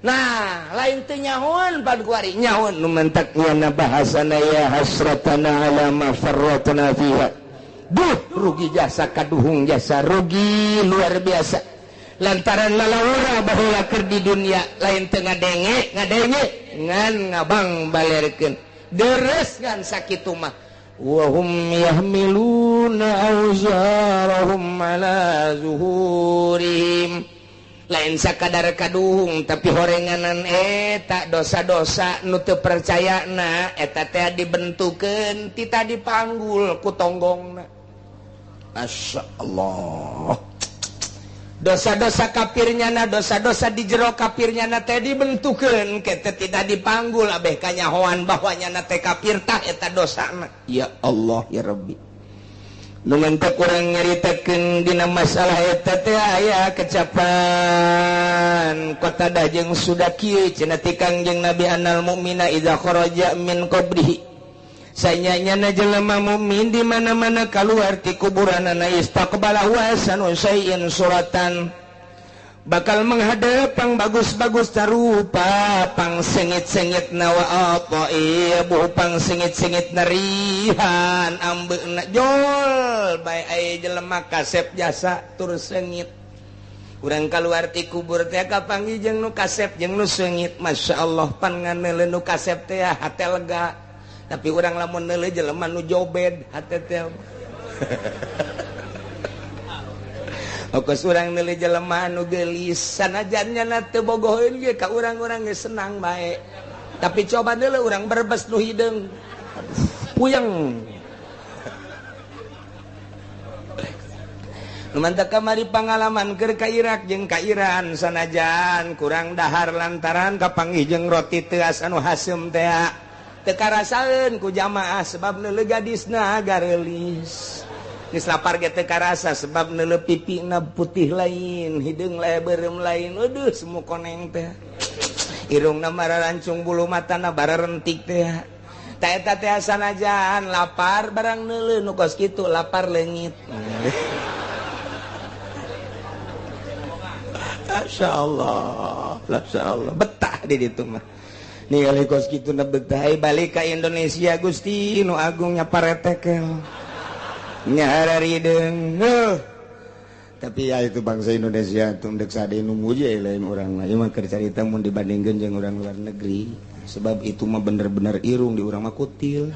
Nah lain teu nyahoan paduari nyahoan nu mentak nyana bahasana ya hasratana ala ma farratna fiha duh rugi jasa kaduhung jasa rugi luar biasa lantaran lalawara baheula keur di dunia lain teu ngadenge ngan ngabang balerkeun deres ngan sakitu mah wa hum yahmiluna awzarahum ala zuhurihim lain sakadar kaduhung tapi horenganan eta dosa-dosa nu teu percayana eta teh dibentukeun ti tadi dipanggul ku tonggongna masyaallah dosa-dosa kafirnyana dosa-dosa di jero kafirnyana teh dibentukeun kete tidak dipanggul abeh kanyahoan bahwa nyana teh kafir tah eta dosana ya Allah ya Rabbi nu mentek urang nyaritakeun dina masalah eta teh aya kecapan Qatadah jeung Sudaki cenah ti Kangjeng Nabi annal mu'mina idza kharaja min qabrihi sayanya jelema mukmin di mana-mana keluar ti kuburanana istaqbalahu hasanun syai'in suratan bakal menghadap pang bagus-bagus tarupa pang sengit-sengit nawa apa ieu pang sengit-sengit narihan ambeuna jol bae aya jelema kasep jasa tur sengit urang keluar ti kubur teh kapanggih jeung nu kasep jeung nu sengit masyaallah pan nganeuleun nu kasep teh hate lega tapi orang lamun neuleuh jelema nu jobed hate teh okos urang neuleuh jelema nu geulis sanajan nya teu bogoheun ge ka urang-urang geus senang bae tapi coba neuleuh urang berbes nu hideung puyeng lumantak kamari pangalaman keur ka Irak jeung ka Iran sanajan kurang dahar lantaran kapanggih jeung roti teu anu hasem teh teu karasaeun ku jamaah sebab neuleuh gadisna gareulis geus lapar ge teu karasa sebab neuleuh pipina putih lain hideung beureum lain aduh semu koneng teh irungna mararancung bulu matana bararentik teh ta eta teh sanajan lapar barang neuleuh nu kos kitu lapar leungit masyaallah betah di ditu mah ningali kos kitu na betah balik ka Indonesia Gusti nu agung nya paretekel nya hararideung tapi ya itu bangsa Indonesia tong deuk sade nu muji lain urang ieu mah keur carita mun dibandingkeun jeung urang luar negeri sebab itu mah bener-bener irung di urang mah kutil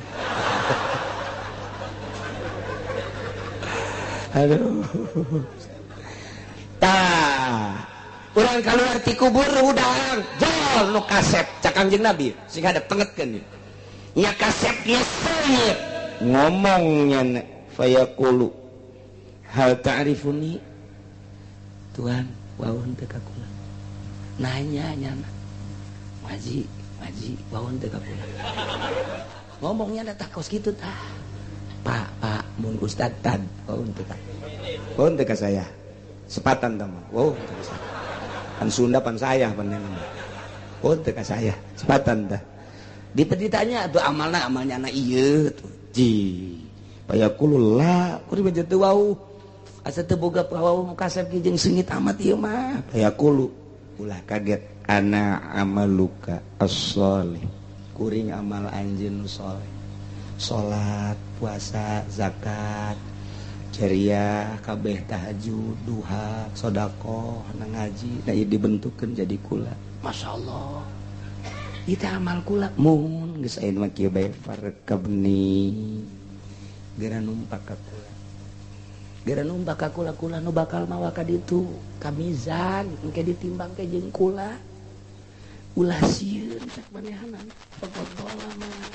aduh tah urang keluar ti kubur udang jol nu kasep cak Kangjeng Nabi sing hadap tengetkeun nya kasep nya seuit ngomongnya fayaqulu hal ta'rifuni Tuhan waun teu ka kula nanya nyana maji waun teu ka kula ngomongnya tah kos kitu tah pak mun ustad tad waun teu ka saya sepatan tah mah wow teu ka saya pan Sunda pan saya pan oh teu ka saya sepatan tah ditanya tuh amalna anak ieu tuh ji payaqulu la kudu baca teu wau asa teu boga wau kasep ge jeung seungit amat ieu mah payaqulu ulah kaget ana amaluka as-shalih kuring amal anjeun nu saleh salat puasa zakat ceria kabeh tahajud duha sedekah na ngaji da ieu dibentukkeun jadi kula masyaallah itu amal kula mun geus aya mah kieu bae farkabni geura numpak ka kula geura numpak ka kula nu bakal mawa ka ditu ka mizan engke ditimbang ke jeung kula ulah sieun sak manehanna pokokna mah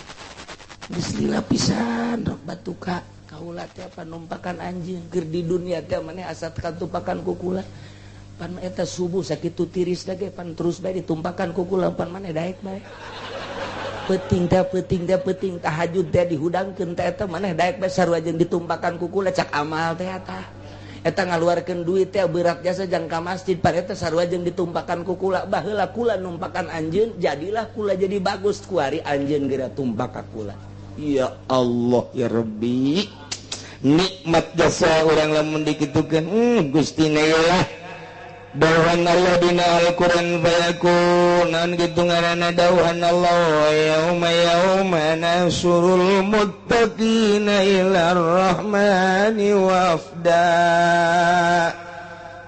geus lila pisan rok batuka kaula teh panumpakan anjeun keur di dunia teh maneh asa katumpakan ku kula pan eta subuh sakitu tiris dage pan terus bae ditumpakan ku kula pan maneh daek bae peting tahajud teh dihudangkeun teh eta maneh daek bae sarua jeung ditumpakan ku kula cak amal teh eta ngaluarkeun duit teh berat jasa jang ka masjid pan eta sarua jeung ditumpakan ku kula baheula kula numpakan anjeun jadilah kula jadi bagus ku ari anjeun geura tumpak ka kula ya Allah ya Rabbi nikmat jasa orang lamun dikitukeun Gusti lah dawuhan Allah dina Al-Qur'an fayakunan kitu ngaranna dawuhan Allah yauma nasurul muttaqina ila rahmani wafda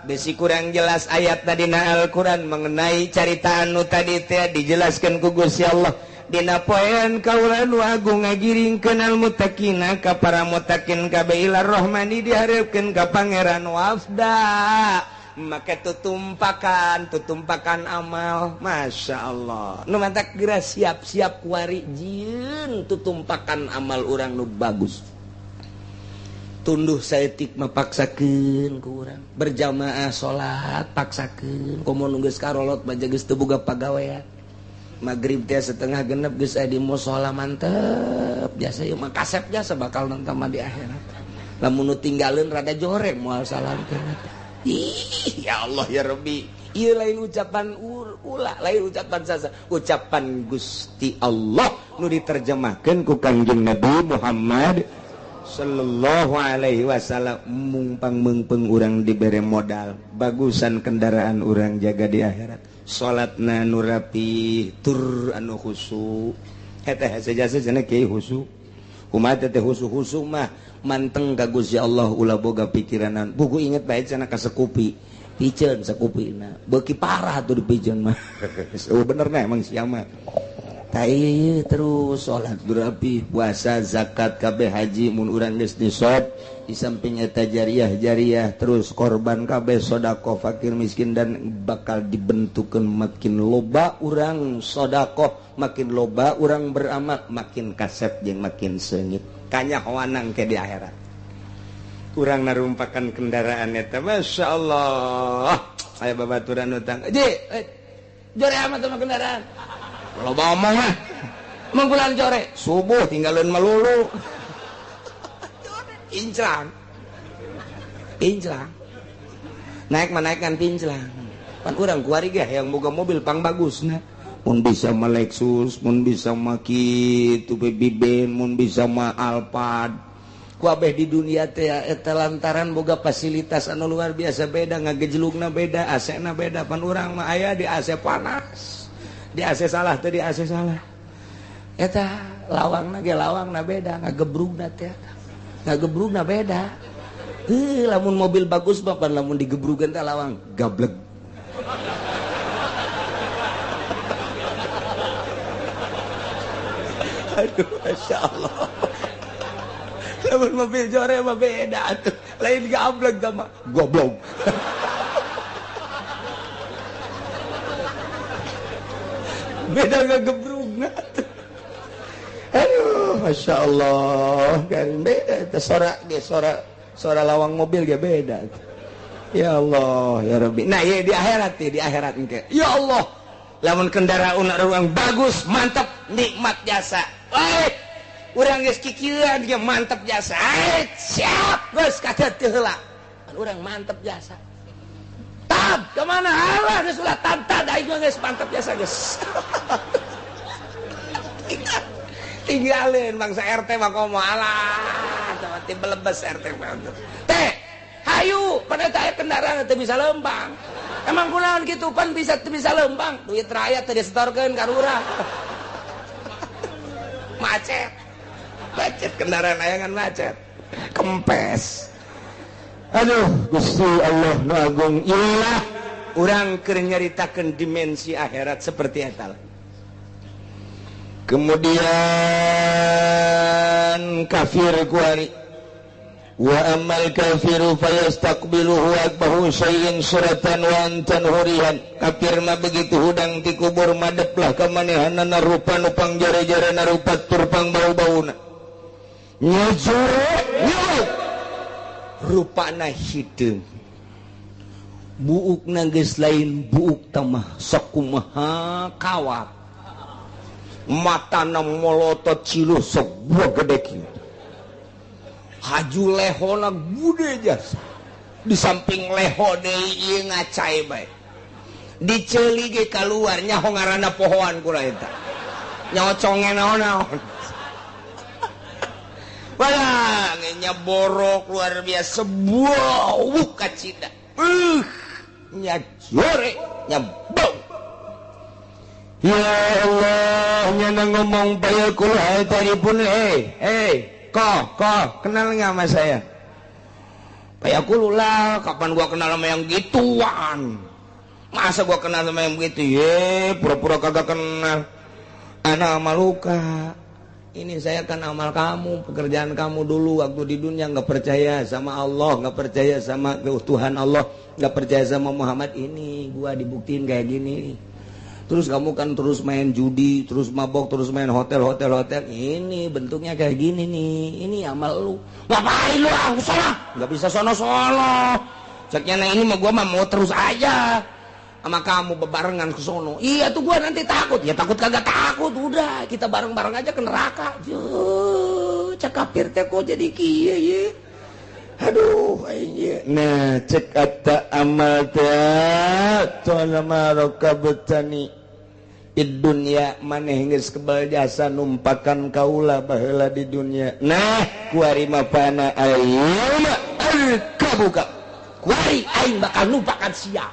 besi kurang jelas ayat tadina Al-Qur'an mengenai carita anu tadi teh dijelaskeun ku Gusti Allah dina poean kaulan wagung ngagiringkeun al muttaqina ka para muttaqin kabeh ila rahmani dihareukeun ka pangeran wafda maka tutumpakan amal Masya Allah nu mantak geura siap-siap kuari jieun tutumpakan amal urang nu bagus tunduh saeutik mapaksakeun ku urang berjamaah salat paksakeun komo nu geus karolot baja geus teu boga pagawean magrib teh setengah genep geus aya di mushola mantep biasa ieu mah kasep jasa bakal nonton mah di akhirat lamun nu tinggaleun rada joreng moal salamkeun ih ya Allah ya Rabbi ieu lain ucapan ulah lain ucapan sasa ucapan Gusti Allah nu diterjemahkeun ku Kangjeng Nabi Muhammad sallallahu alaihi wasallam mumpang meungpeung urang dibere modal bagusan kendaraan urang jaga di akhirat salatna nu rapi tur anu khusyuk eta hese-hese cenah kieu khusyuk kumaha teh khusyuk mah manteng ka Gusti Allah ulah boga pikiranan buku inget bae cenah ka sekupi piceun sekupina beuki parah tuh dipiceun mah oh bener na emang sia mah tah ieu terus salat rapi puasa zakat kabeh haji mun urang geus nisab di samping eta jariah terus korban kabeh sedekah fakir miskin dan bakal dibentukeun makin loba urang sedekah makin loba urang beramal makin kasep jeung makin seungit kanyahoanang ke di akhirat urang narumpakan kendaraan eta Masya Allah aya babaturan utang jore amat sama kendaraan loba omong mah mangkulan jore subuh tinggalin melulu pinclang naikkan pinclang pan urang kuari geh yang boga mobil pang bagusna mun bisa mah Lexus mun bisa mah kitu baby Ben mun bisa mah Alphard kabeh di dunia teh eta lantaran boga fasilitas anu luar biasa beda ngagejlugna beda AC-na beda pan urang mah aya di AC panas di AC salah teh di AC salah eta lawangna ge lawangna beda ngagebrugna teh ngagebrugna beda lamun mobil bagus bapak lamun digebrugan teh lawang gablek aduh Masya Allah lamun mobil jore mah beda tuh lain gablek mah goblok beda ngagebrugna tuh aduh Masya Allah kan beda sora lawang mobil ge beda ya Allah ya Rabbi nah ya di akhirat engke ya Allah lamun kendaraan urang bagus mantap nikmat jasa urang geus kikieuan ge mantap jasa siap geus kaget teu heula urang mantap jasa tab ke mana Allah geus ulah tab aing geus mantap jasa geus tinggalin bangsa RT mah komo alah teh belebes RT mah teh hayu pada teh kendaraan teh bisa lempang emang kunaon kitu pan bisa lempang duit rakyat teh disetorkeun ka lurah macet kendaraan ayangan macet kempes aduh Gusti Allah nu agung ilah urang keur nyaritakeun dimensi akhirat seperti eta kemudian kafir kuari wa amal kafiru fayastaqbiluhu akbahu syai'in suratan wa antan hurihan kafir mah begitu hudang ti kubur madeplah ka manehanana rupa nu pangjare-jarena rupa tur pangbau-bauna nyajore rupana hideung buuk nangis lain buuk tamah sok kumaha kawat matana molotot ciluh sok buah gede kieu haju lehona gude jasa di samping leho deui ieu ngacai bae diceuli ge kaluar nyaho ngaranna pohoan kula eta nyoconge naon-naon wala nya borok luar biasa buah kacida nya jore nya bau ya Allah nya ngomong bae kula tadi pun kok kenal nggak sama saya kayak aku lah kapan gua kenal sama yang gituan masa gua kenal sama yang begitu pura-pura kagak kenal anak maluka ini saya kan amal kamu pekerjaan kamu dulu waktu di dunia nggak percaya sama Allah nggak percaya sama keutuhan Allah nggak percaya sama Muhammad ini gua dibuktiin kayak gini terus kamu kan terus main judi terus mabok terus main hotel ini bentuknya kayak gini nih ini amal lu ngapain lu salah nggak bisa sono ceknya ini mah gua mah mau terus aja sama kamu bebarengan ke sono iya tuh gua nanti takut ya takut kagak takut udah kita bareng-bareng aja ke neraka cakapir teh kok jadi kieu ye aduh aing nah cek ata amal teh tolama rokabtani id dunya maneh geus kebal jasa numpakan kaula baheula di dunia nah kuari mah pana ayeuna kabuka kuari aing bakal numpakan sia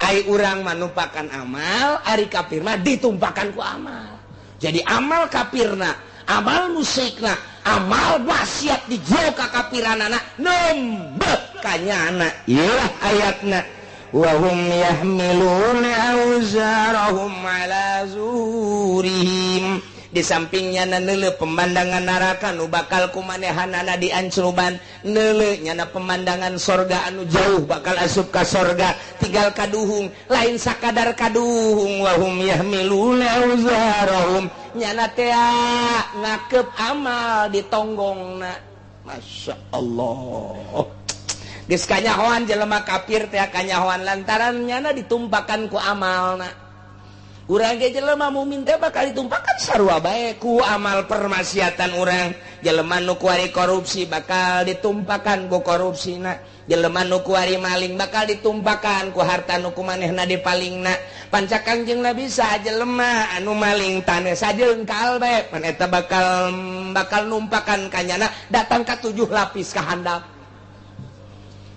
ai urang mah numpakan amal ari kafir mah ditumpakan ku amal jadi amal kafirna amal musyikna amal wasiat dijual ka kafiranana nembeh kanyana ieu ayatna wa hum yahmiluna auzarahum ala zurihim di sampingnya neuleuh pemandangan neraka nu bakal kumanehanana diancruban neuleuh nyana pemandangan sorga anu jauh bakal asup ka sorga tinggal kaduhung lain sakadar kaduhung wa hum yahmiluna auzarahum nyana teh ngakeup amal di tonggongna masya Allah geus kanyahoan jelema kafir teh kanyahoan lantaran nyana ditumpakan ku amalna urang ge jelema mukmin teh bakal ditumpakan sarua bae ku amal permaksiatan urang jelema nu kuari korupsi bakal ditumpakan ku korupsina jelema nu kuari maling bakal ditumpakan ku harta nu kumanehna dipalingna panca Kangjeng Nabi bisa jelema anu maling taneh sajeungkal bae pan eta bakal numpakan kanyana datang ka 7 lapis ka handap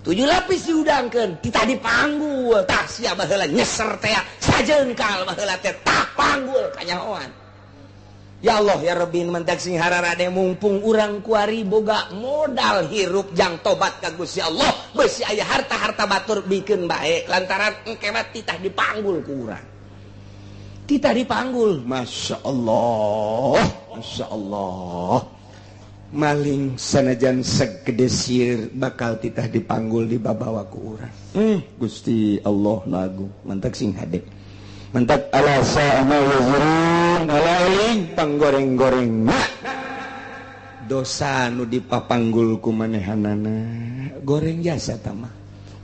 7 lapis diudangkeun kita dipanggul tah sia baheula nyeser teh sajeungkal baheula teh tah panggul kanyahoan ya Allah ya Rabbi mentek sing hararade mumpung urang kuari boga modal hirup jang tobat ka Gusti Allah beusi aya harta-harta batur bikeun bae lantaran engke mah titah dipanggul ku urang titah dipanggul masya Allah maling sanajan segede sir bakal titah dipanggul dibabawa ku urang Gusti Allah lagu mantak sing hade mantak ala sa'ama wazurun alailing panggoreng-goreng dosa nu dipapanggul ku manehanana goreng jasa tamah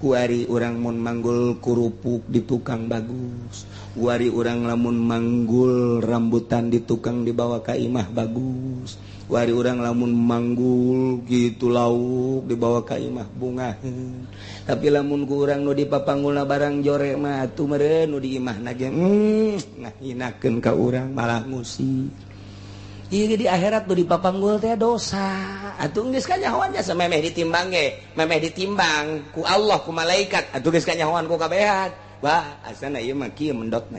kuari urang mun manggul kurupuk di tukang bagus kuari urang lamun manggul rambutan di tukang dibawa ka imah bagus wari urang lamun manggul gitu lauk dibawa ka imah bungaheun tapi lamun ku urang nu dipapanggulna barang jore mah atuh meureun nu di imahna ge ngahinakeun ka urang malah ngusir ieu di akhirat nu dipapanggul teh dosa atuh geus kanyahoan jasa memeh ditimbang ge memeh ditimbang ku Allah ku malaikat atuh geus kanyahoan ku kabehan wah asana ieu mah kieu mendotna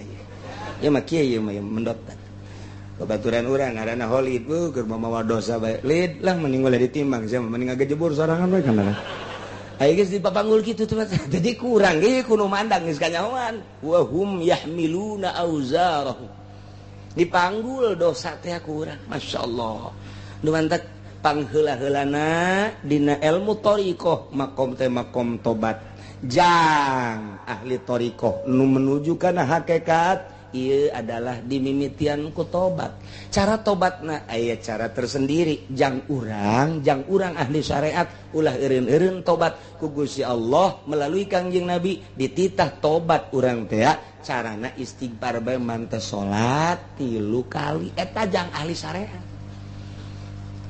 ieu mah kieu mah mendotna babaturan urang ngaranna Holid keur mamawa dosa bae lid lah mending boleh ditimbang sia mending ngagejebur sorangan bae kana aya geus dipapanggul kitu teh jadi kurang ge kudu mandang geus kanyahoan wa hum yahmiluna auzarahum dipanggul dosa teh ku urang masyaallah nu mantek pangheula-heulana dina ilmu thariqah makom teh makom tobat jang ahli thariqah nu menuju kana hakikat ieu adalah dimimitian ku tobat. Cara tobatna aya cara tersendiri. Jang urang ahli syariat ulah eureun-eureun tobat ku Gusti Allah melalui Kangjeng Nabi dititah tobat urang teh carana istighfar bae manteu salat 3 kali eta jang ahli syariat.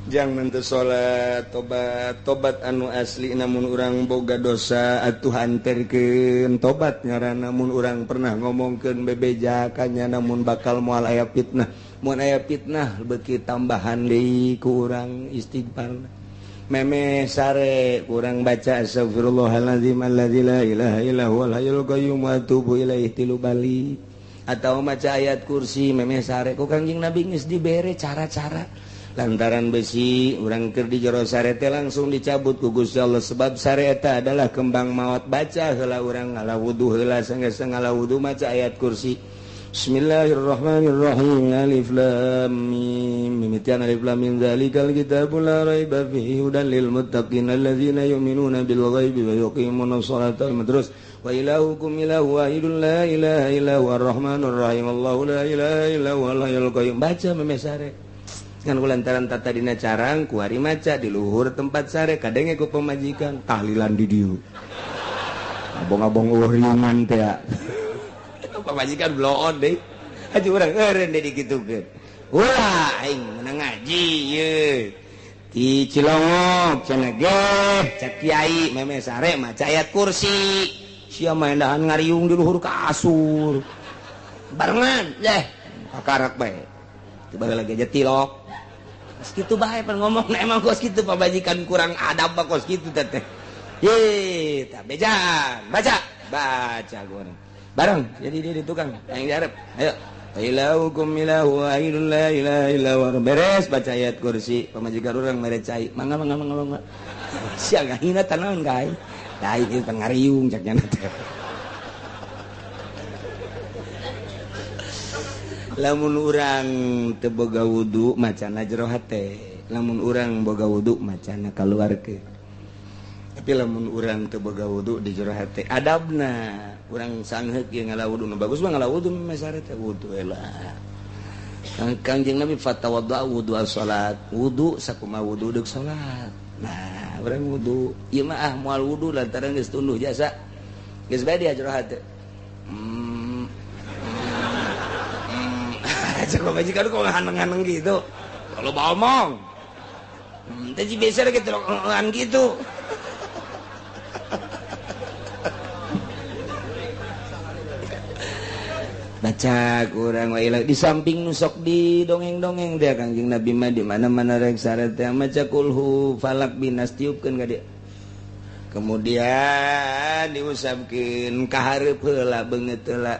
Jang manteu salat tobat anu asli namun urang boga dosa atuh hanterkeun tobat ngaranna mun urang pernah ngomongkeun bebeja kanya namun bakal moal aya fitnah mun aya fitnah beuki tambahan deui ku urang istighfar meme sare urang baca astagfirullahalazim alladzi la ilaha illa huwal hayyul qayyum wa atubu ilaihi 3 bali atau maca ayat kursi meme sare ku Kangjeng Nabi geus dibere cara-cara lantaran besi urang keur di jero sare teh langsung dicabut ku Gusti Allah sebab sare eta adalah kembang maot baca heula urang ngala wudu heula sanggeus ngala wudu maca ayat kursi Bismillahirrahmanirrahim alif lam mim mimitian alif lam mim zalikal kitabul la raiba fihi hudal lil muttaqin alladzina yu'minuna bil ghaibi wa yuqimuna sholata terus wa ilahukum ilahu wahidun la ilaha illa huwar rahmanur rahim Allahu la ilaha illa huwal hayyul qayyum baca meme sare ngan kulantaran tata dina carang kuari maca di luhur tempat sare kadenge ku pemajikan tahlilan di dieu abong-abong uringan teh pemajikan bloon deui atuh urang eureun deui dikitukeun ulah aing meunang ngaji ye ti Cilongok cenah ge cak kiai meme sare maca ayat kursi sia maendahan ngariung di luhur kasur barengan kakarak bae tiba lagi aja tilok kitu bae pan ngomong emang kos kitu pabajikan kurang adab kos kitu teh ye tah bejaan baca gua bareng jadi dia tukang yang diarep ayo ilahukum ilahu wahidun la ilaha illa huwa beres baca ayat kursi pamajikan urang mere cai mangga sia ngahina tanaon gae da ieu pangariung cak nya teh lamun urang teu boga wudu macana jero hate lamun urang boga wudu macana kaluarkeun tapi lamun urang teu boga wudu di jero hate adabna urang sangheuk ye ngala wudu nu bagus mah ngala wudu mah sare teh wudu heula Kangjeng Nabi fatawadda wudu as-salat wudu sakumaha wudu deuk salat nah urang wudu ieu mah moal wudu lantaran geus tunduh jasa geus bae di jero hate Cek majikan kok nganeng-nganeng gitu. Kalau ngomong. Tadi biasa gitu ngan gitu. Baca kurang wa ila di samping nusok di dongeng-dongeng teh Kangjeng Nabi mah di mana-mana rek sare teh maca kulhu falak binas tiupkeun ka dieu. Kemudian diusapkeun ka hareup heula beungeut heula.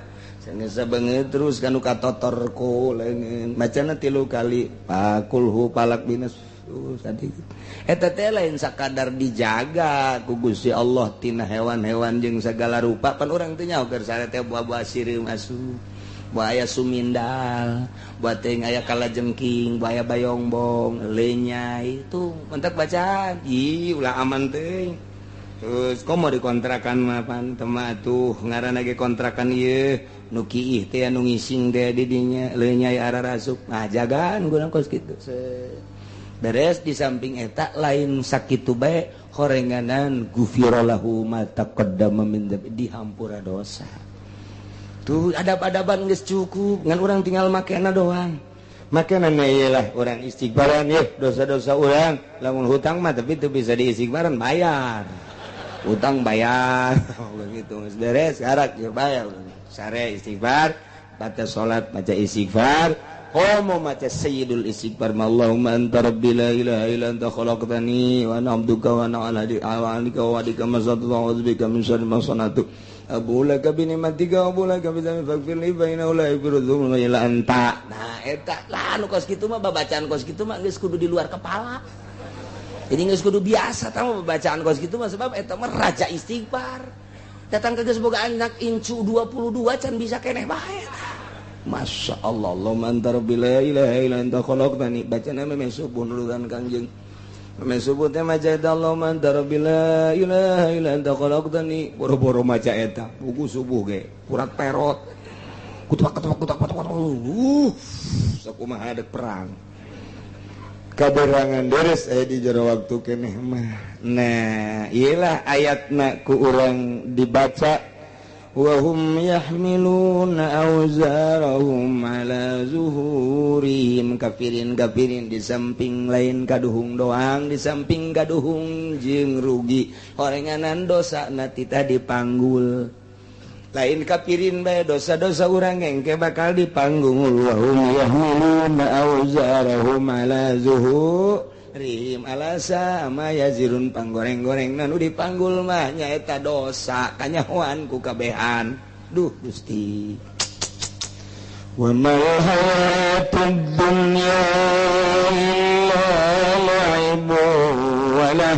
Sanggeus banget terus kanu katotor ku leungeun macana 3 kali pakulhu palak binas tadi eta teh lain sakadar dijaga ku Gusti Allah tina hewan-hewan jeung sagala rupa pan urang teh nyaho keur sare teh buah-buah sireum asuh buah aya sumindal buah teh aya kalajengking buah aya bayombong lenyai itu mentek bacaan ulah aman teh terus komo dikontrakan mah pan tema atuh ngaranna ge kontrakan ieu nu kiih teh anu ngising teh di dinya lenyai ararasuk nah jagaan guna kos kitu beres di samping eta lain sakitu bae horenganan gufirallahu ma taqaddama min dzambi dihampura dosa tuh adab-adaban geus cukup ngan urang tinggal makena doang makena ieu lah urang istighfaran ye dosa-dosa urang lamun hutang mah tapi teu bisa diistighfaran bayar utang bayar begitu beres karak ya bayar sare istighfar baca salat baca istighfar mau maca sayyidul istighfar Allahumma anta rabbi la ilaha illa anta khalaqtani wa ana abduka wa ana ala ahdi wa adika masatu wa uzbika min syarri ma sanatu abu laka bi ni'matika wa abu laka bi dzambi faghfir li fa innahu la yaghfiru dzunuba illa anta nah eta lah anu kos kitu mah babacaan kos kitu mah geus kudu di luar kepala. Jadi geus kudu biasa tamu bacaan kos kitu mah sebab eta mah raja istighfar. Datang ke geus boga anak incu 22 can bisa keneh bae. Masya Allah Allahumma anta rabbi la ilaha illa anta khalaqtani bacana meme subuh nuluran Kangjeng. Meme subuh teh maca eta Allahumma anta rabbi la ilaha illa anta khalaqtani boro-boro maca eta buku subuh ge kurat perot. sakumaha adek perang kaberangan deres di jero waktu keneh mah. Nah iyalah ayatna ku urang dibaca wa hum yahmiluna awzarahum ala zuhurihim, kafirin di samping lain kaduhung doang, di samping kaduhung jeung rugi horenganan dosa na tita dipanggul. Lain kafirin bae dosa-dosa urang engke bakal dipanggul. Wa hum yahmiluna awzarahum ala zuhurihim ala sama yazirun panggoreng-goreng nanu dipanggul mah nyaeta dosa kanyahoan ku kabehan. Duh Gusti. Wa mal hayatud dunya illa la'ibun walah.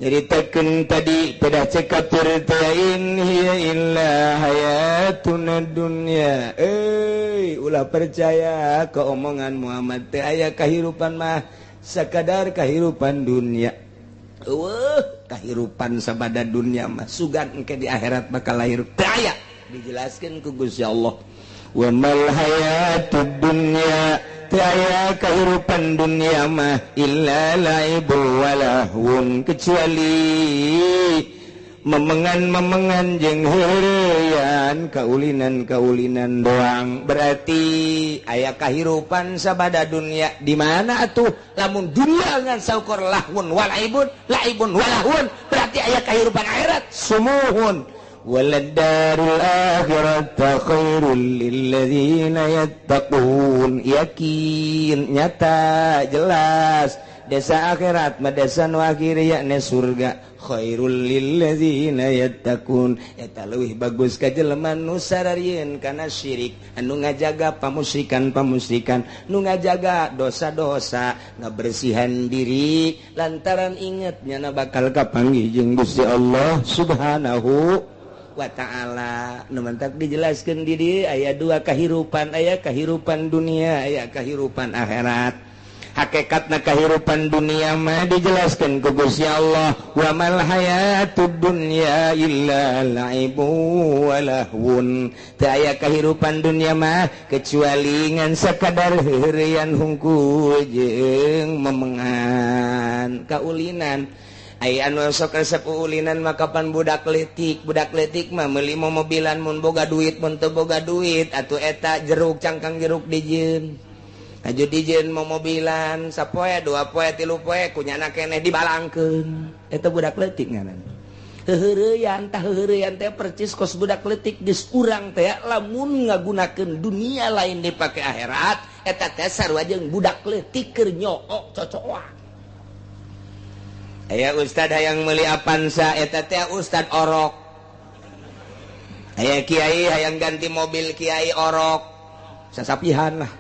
Jadi teken tadi pada cekap tertain hiya illa hayatun dunya. Ulah percaya ke omongan Muhammad teh aya kahirupan mah sakadar kahirupan dunia. Kahirupan sabada dunia mah sugan engke di akhirat bakal lahir teu aya. Dijelaskeun ku Gusti Allah. Wa mal hayatud dunya aya kehidupan dunia mah illa laibu walahun kecuali memengan jeung heureyan kaulinan doang. Berarti aya kahirupan sabada dunia di mana atuh lamun dunia ngan saukur lahun walaibun laibun walahun berarti aya kahirupan akhirat sumuhun. Waladarul akhirata khairul lilladzina yattaqun. Yakin nyata jelas desa akhirat mah desa nu akhir yakni surga khairul lilladzina yattaqun. Eta leuwih bagus ka jelema nu sararieun kana syirik, anu ngajaga pamusyrikan nu ngajaga dosa-dosa, ngabersihan diri lantaran inget nyana bakal kapanggih jeung Gusti Allah Subhanahu wa ta'ala. Nu mantak dijelaskeun di dieu aya dua kahirupan, aya kahirupan dunia, aya kahirupan akhirat. Hakikatna kahirupan dunia mah dijelaskeun ku Gusti Allah, wa mal hayatud dunya illa la'ibu wa lahwun. Teu aya kahirupan dunia mah kecuali ngan sakadar heureyan hungkul jeung memengan kaulinan. Aya anu sok resep ulinan mah kapan budak letik mah meuli mobilan mun boga duit mun teu boga duit atuh eta jeruk cangkang jeruk dijieun. Aju dijieun mobilan sapoe dua poe tilu poe kunyana keneh dibalangkeun. Eta budak letik ngaran. Heureyan teh percis kos budak letik geus urang teh lamun ngagunakeun dunia lain dipake akhirat eta teh sarua jeung budak letik keur nyoo cocoan. Aya ustad hayang meuli Avanza eta teh ustad orok. Aya kiai hayang ganti mobil kiai orok. Sasapihan lah.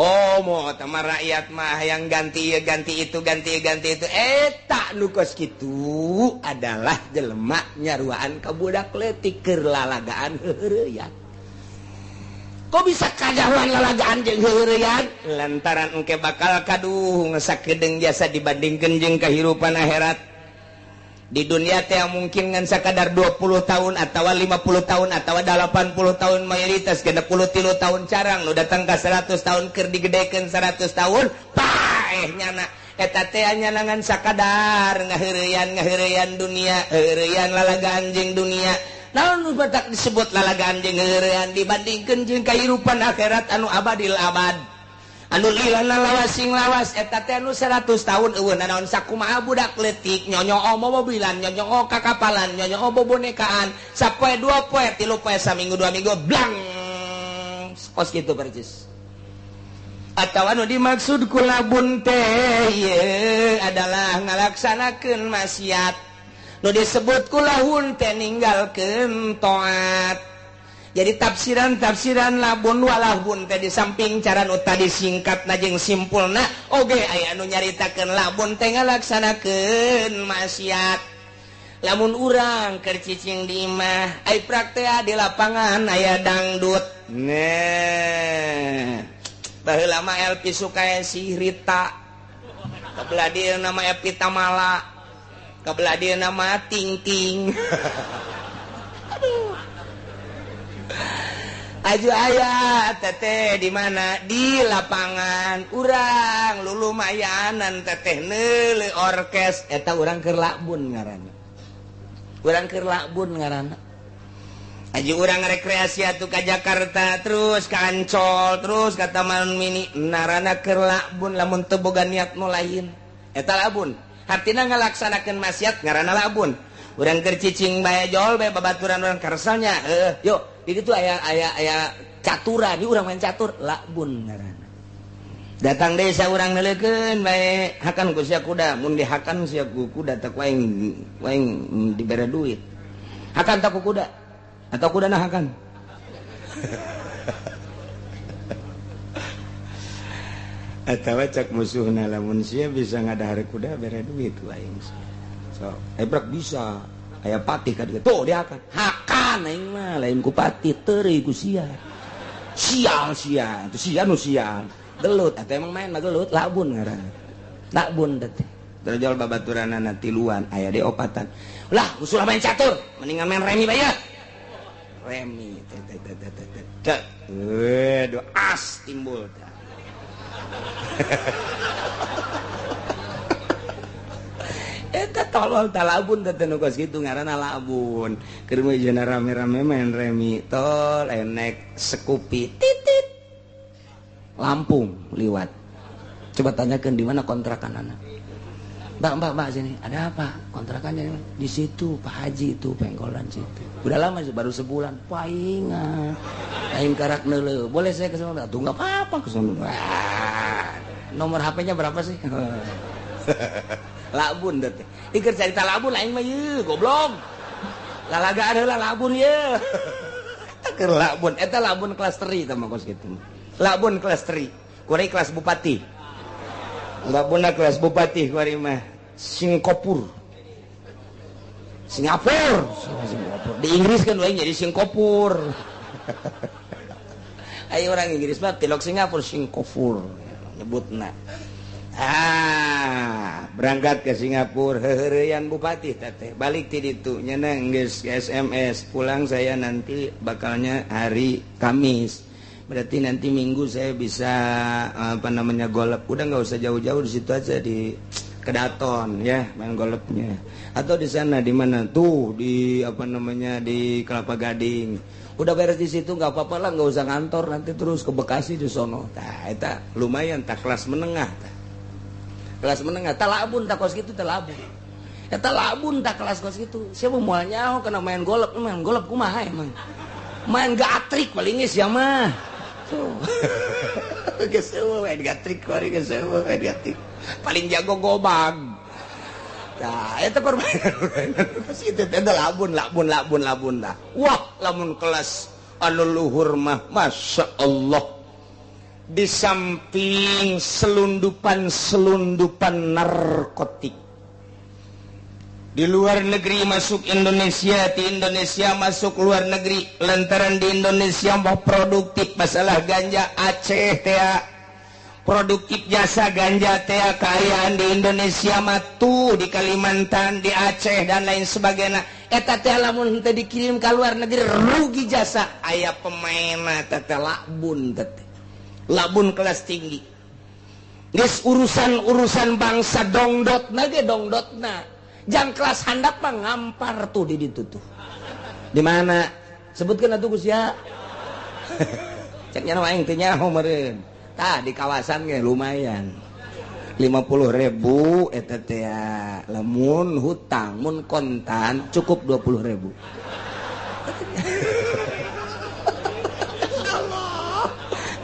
Oh moh tama rakyat mah hayang ganti ieu ganti itu eta nu kos kitu adalah jelema nyaruaan ka budak leutik keur lalagaan heureyan. Kok bisa kadahuan lalagaan jeung heureyan? Lantaran engke bakal kaduh sakedeung jasa dibandingkeun jeung kahirupan akhirat. Di dunia teh mungkin ngan sakadar 20 tahun atawa 50 tahun atawa 80 tahun mayoritas 63 tahun carang nu datang ka 100 tahun keur digedekeun 100 tahun paeh nyana eta teh nyana ngan sakadar ngaheureyan dunia heureyan lalagaan jeung dunia. Naon batak disebut lalagaan jeung heureyan dibandingkeun jeung kahirupan akhirat anu abadil abad. Anu lilana lawasing lawas eta teh anu 100 tahun eueun naon sakumaha budak leutik nyonyoo mobilan nyonyoo kakapalan nyonyoo bobonekaan sapoe dua poe tilu poe saminggu dua minggu blang kos kitu percis. Atawa anu dimaksud ku labun teh ieu adalah ngalaksanakeun maksiat. Nu disebut ku lahun teh ninggalkeun taat. Jadi tafsiran labun walahun teh di samping cara nu tadi singkatna jeung simpulna oge aya anu nyaritakeun labun teh ngalaksanakeun maksiat. Lamun urang keur cicing di imah ai praktek di lapangan aya dangdut. Nah, baheula mah Elpi Sukaesih Rita. Kabelah dieu nama Epi Tamala. Kabelah dieu nama Ting Ting. Aduh. aju aya teteh di mana di lapangan urang lumayanan teteh neule orkes eta urang keur lakbun ngaranna aju urang rekreasi atuh ka Jakarta terus ka Ancol terus ka Taman Mini narana keur lakbun lamun teu boga niat nu lain eta lakbun hartina ngalaksanakeun maksiat ngaranna lakbun urang keur cicing bae jol bae babaturan urang karsanya yuk di ditu aya caturan di urang main catur lakbun ngaranna datang deui saurang neuleukeun bae hakan ku sia kuda mun dihakan sia ku kuda tak waing dibere duit hakan tak ku kuda atau kuda nah hakan atawa cak musuhna lamun sia bisa ngadahar kuda bere duit waing so ebrak bisa aya patih ka dieu tuh dia hakan aing mah lain ku patih teureui ku sia sial itu sia nu sial gelut eta emang main mah gelut lakbun ngaranna lakbun teh terjol babaturanana tiluan aya de opatan lah usul main catur mendingan main remi bae ya remi teh do as timbul teh eta tolol talabun teh nu kos kitu ngaranna labun keur meujeuna rame-rame main remi tol enek sekupi titit Lampung liwat coba tanyakan di mana kontrakan anak mbak sini ada apa kontrakannya di situ Pak Haji itu pengkolan situ udah lama sih baru sebulan paingan aing karak neuleuh boleh saya ke sana tuh nggak apa-apa ke sana nomor HP-nya berapa sih lakbun teh ikeur carita lakbun aing mah yeuh goblok lalaga adalah lakbun ye keur lakbun eta lakbun kelas 3 tah mah kos kitu lakbun kelas 3 kuari kelas bupati lakbunna kelas bupati kuari mah Singapura di Inggris kan wae jadi Singapura ayo orang Inggris mah tilok Singapura Singapura nyebutna berangkat ke Singapura heureuyan bupati teh balik ti ditu nyana geus SMS pulang saya nanti bakalnya hari Kamis berarti nanti Minggu saya bisa golep udah nggak usah jauh-jauh di situ aja di Kedaton ya main golepnya atau di sana di mana tuh di di Kelapa Gading udah beres di situ nggak apa-apa lah nggak usah ngantor nanti terus ke Bekasi di sono eta lumayan kelas menengah kelas menengah talabun tak kos gitu talabun eta labun tak kelas kos gitu siapa mualnya kena main golep kumaha emang main gatrik paling geus ya mah tuh geus main gatrik kori geus main gatrik paling jago gobag nah eta permainan kos kitu teh labun dah wah lamun kelas anu luhur mah masyaallah di samping selundupan narkotik di luar negeri masuk Indonesia di Indonesia masuk luar negeri lantaran di Indonesia mau produktif masalah ganja Aceh teh produktif jasa ganja teh kayaan di Indonesia matu di Kalimantan di Aceh dan lain sebagainya eta teh lamun teh dikirim ke luar negeri rugi jasa aya pemain teh lakbun teh labun kelas tinggi geus urusan bangsa dongdotna ge dongdotna jang kelas handap mah ngampar tuh di ditu tuh di mana sebutkeun atuh Gus ya cek nya mah aing teh nyaho meureun tah di kawasan ge lumayan 50.000 eta teh lamun hutang mun kontan cukup 20.000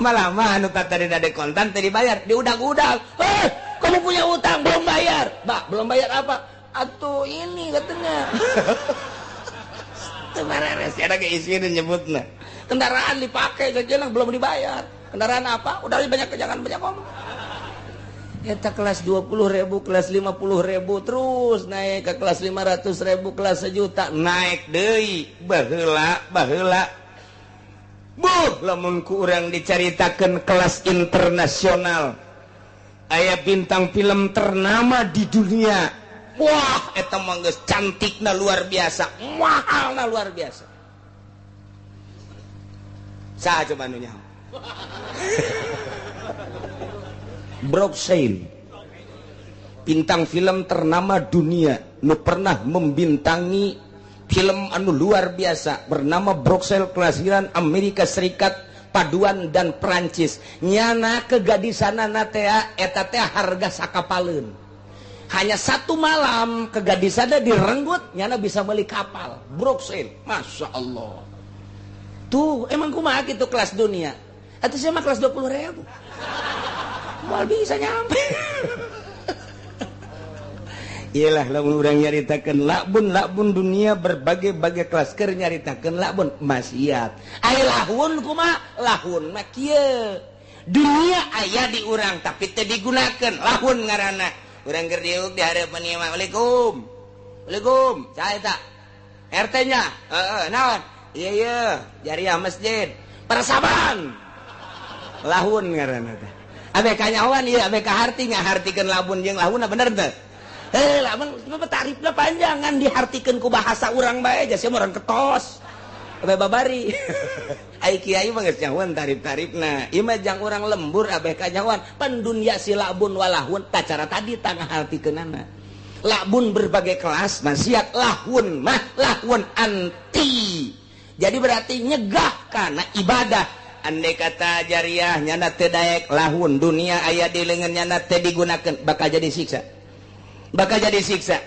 malah mah anu tadi ada kontan tadi bayar diudag-udag kamu punya utang belum bayar mbak belum bayar apa atuh ini katanya beres ada keisian nyebutnya kendaraan dipakai saja belum dibayar kendaraan apa udah banyak jangan banyak ngomong eta kelas 20.000 kelas 50.000 terus naik ke kelas 500.000 kelas 1 juta naik deui baheula lamun ku urang dicaritakeun kelas internasional aya bintang film ternama di dunia wah eta mah geus cantikna luar biasa mahalna luar biasa coba nu nyaho Brooke Shields bintang film ternama dunia nu pernah membintangi film anu luar biasa bernama Brooke Shields kelahiran Amerika Serikat paduan dan Perancis nyana kegadisanana teh eta teh harga sakapaleun hanya satu malam kegadisanna direnggut nyana bisa beli kapal Brooke Shields Masya Allah tuh emang kumaha gitu kelas dunia atau saya mah kelas 20.000 mal bisa nyampe iyalah lamun urang nyaritakeun lakbun dunia berbagai-bagai kelas keur nyaritakeun lakbun maksiat aya lahun kumaha lahun mah kieu dunia aya di urang tapi teu digunakeun lahun ngaranna urang keur diuk di hareupeun ieu mah waalaikum saha eta RT nya naon iya jariah masjid persaban lahun ngaranna teh abek kanyawan ieu abek kaharti ngahartikeun labun jeung lahunna bener teu labun tarifna panjang kan dihartikeun ku bahasa urang bae aja sia urang ketos abek babari ai kiai mah geus nyahoan tarif-tarifna ieu mah jang urang lembur abek kanyawan pan dunya si labun walahun ta cara tadi tangah hartikeunana labun berbagai kelas maksiat lahun mah lahun anti jadi berarti nyegah kana ibadah andai kata jariah nyana teu daek lahun dunia aya di leungeun nyana teu digunakeun bakal jadi siksa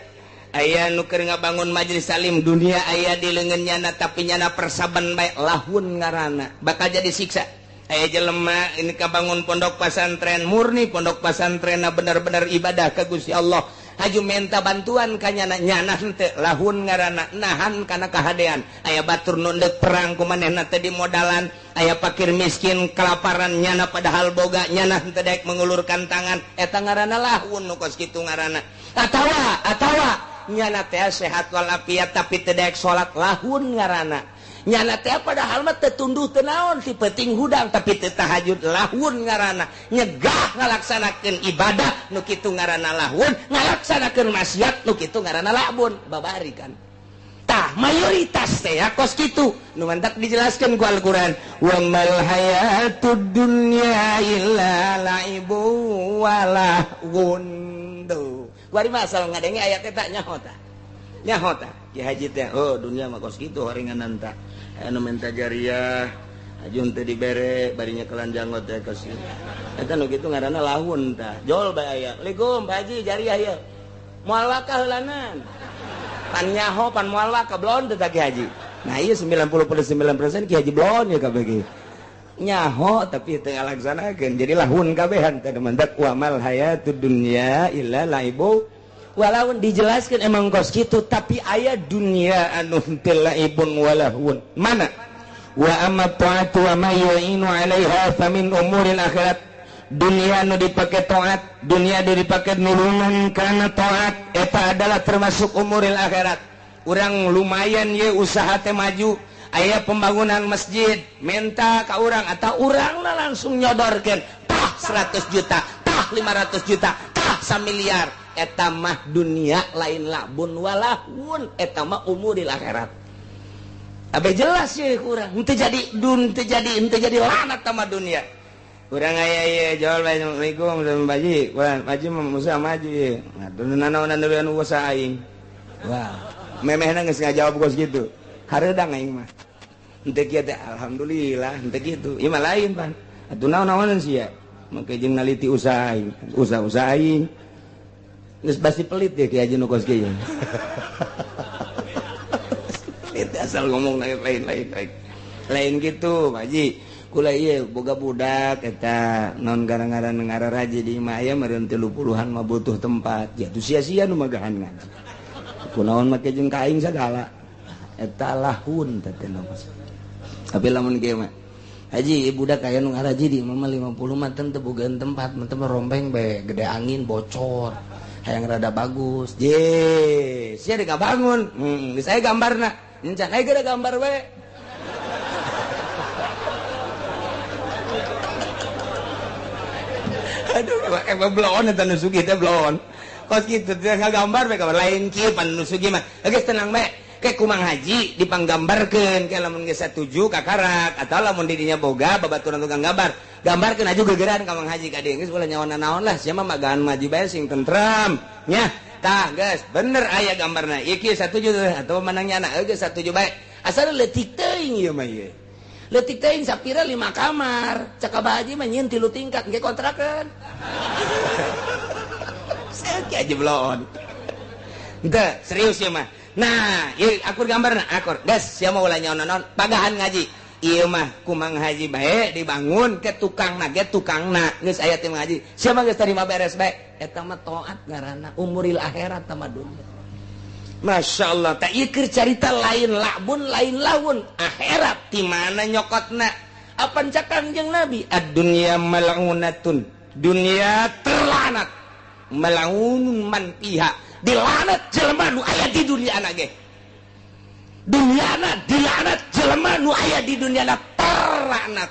aya nu keur ngabangun majelis salim dunia aya di leungeun nyana tapi nyana persaban bae lahun ngaranna bakal jadi siksa aya jelema ini kabangun pondok pesantren murni pondok pesantrenna benar-benar ibadah ka Gusti Allah haju minta bantuan ka nyana henteu lahun ngaranna nahan kana kahadean aya batur nu deuk perang ku manehna teu dimodalan aya fakir miskin kelaparan nyana padahal boga nyana henteu daek mengulurkan tangan eta ngaranna lahun nu kos kitu ngaranna atawa nyana teh sehat walafiat tapi teu daek salat lahun ngaranna nyana teh padahal mah teu tunduh teu naon ti peuting hudang tapi teu tahajud lahun ngaranna nyegah ngalaksanakeun ibadah nu kitu ngaranna lahun ngalaksanakeun maksiat nu kitu ngaranna labun babari kan tah mayoritas teh kos kitu nu mantak dijelaskeun ku Al-Qur'an wa mal hayatud dunya illa laibu walahun tuh kuari masal ngadenge ayat eta nyaho tah Ki Haji teh oh dunia mah kos kitu horenganan tah anu minta jariah ajun teu dibere barinya kelan janggot teh kos kitu eta nu kitu ngaranna lahun tah jol bae aya Assalamualaikum Pak Haji jariah ieu moal wakah heulanan pan nyaho pan moal wakah blon teh Ki Haji nah ieu 99% Ki Haji blon ya kabeh ge nyaho tapi teu ngalaksanakeun jadi lahun kabehan teh mandak wa mal hayatud dunya illa laibu walaupun dijelaskan emang kos gitu tapi aya dunia anu teu laibun walahun mana wa amma ta'atu wa ma yu'inu 'alaiha famin umuril akhirat dunia anu dipake taat dunia dipake nulungan kana taat eta adalah termasuk umuril akhirat urang lumayan ye usaha teh maju aya pembangunan masjid minta ka urang atau urangna langsung nyodorkeun tah 100 juta tah 500 juta tah 1 miliar eta mah dunia lain labun walahun eta mah umuril akhirat abe jelas ye kurang henteu jadi lanat sama dunia urang aya ye jawab Assalamualaikum Baji Baji mah musa maju ye ngatunna naonan deui anu usaha aing wah memehna geus ngajawab kos kitu hareudang aing mah henteu kieu teh alhamdulillah henteu kitu ieu mah lain pan atuh naon-naonan sia make jeung naliti usaha aing usaha aing geus basi pelit ya Ki Haji nu kos kieu. Pelit asal ngomong lain gitu Pak Haji. Kula ieu boga budak eta non gara-gara ngaraji di imah aya meureun 30-an mah butuh tempat. Ya tuh sia-sia nu magahan ngaji. Kunaon make jeung kaing sagala. Eta lahun teh teh tapi lamun kieu mah Haji budak aya nu ngaraji di imah 50 mah teu bogaan tempat mah teu rombeng bae gede angin bocor. Yang rada bagus je sia dek bangun saya gambarna encan aya gara gambar we aduh emang blon eta nu sugih teh blon kos kitu teh ngagambar we lain kieu pan nu sugih mah geus tenang bae kayak kumang haji dipanggambarkeun kayak lamun geus satuju kakarak atau lamun didinya boga babaturan tukang gambarkeun aju gegeran ka mang haji ka dieu geus boleh nyawana naon lah sia mah magaan haji bae sing tentrem nya tah geus bener aya gambarna ieu kieu satuju atau manangnya anak geus satuju bae asal leutik teuing ieu mah ieu leutik teuing sapira 5 kamar cak abah haji mah nyieun 3 tingkat engke kontrakeun sakit aja belon ente serius ya mah nah ieu akur gambarna akur gas sia mah ulah nyaon naon pagahan ngaji ieu mah kumang haji bae dibangun ke tukangna ge tukangna geus aya teh ngaji sia mah geus tarima beres bae eta mah taat ngaranna umuril akhirat tama dunya masyaallah tak ieu keur carita lain labun lain lawun akhirat di mana nyokotna apa cakang jeung nabi ad-dunya mal'unatun dunia terlanat melaunun man pihak dilanat jelema nu aya di dunia na ge dunyana dilanat jelema nu aya di dunia na terlanat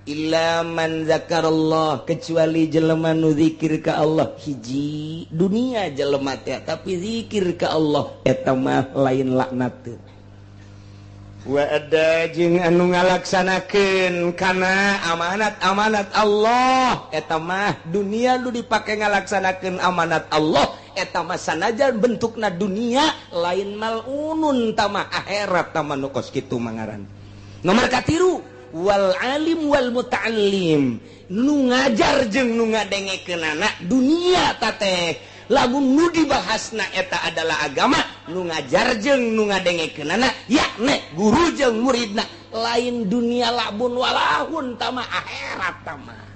illa man zakarallah kecuali jelema nu zikir ka Allah hiji dunia jelema teh tapi zikir ka Allah eta mah lain laknat wa ada jeung anu ngalaksanakeun kana amanat Allah eta mah dunia nu dipake ngalaksanakeun amanat Allah eta mah sanajan bentukna dunia lain malunun tamah akhirat tamah nu kos kitu mangaran nomor katilu wal alim wal muta'allim nu ngajar jeung nu ngadengekeunana dunia tateh lamun nu dibahasna eta adalah agama nu ngajar jeung nu ngadengekeunana yakni guru jeung muridna lain dunia labun walahun tama akhirat tama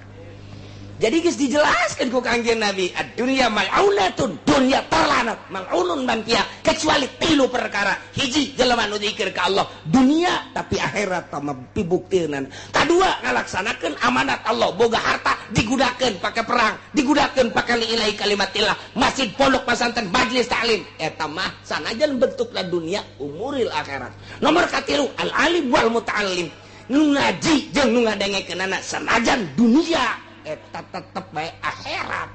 jadi geus dijelaskeun ku Kangjeng Nabi ad-dunya mal'unatun dunya terlanat mal'unun man fiha kecuali 3 perkara hiji jelema nu zikir ka Allah dunia tapi akhirat tama pibuktieunan kadua ngalaksanakeun amanat Allah boga harta digunakeun pake perang digunakeun pake lillahi kalimatillah masjid pondok pesantren majelis taklim eta mah sanajan bentukna dunia umuril akhirat nomor katilu al alim wal muta'allim nu ngaji jeung nu ngadengekeunana sanajan dunia eta tetep bae akhirat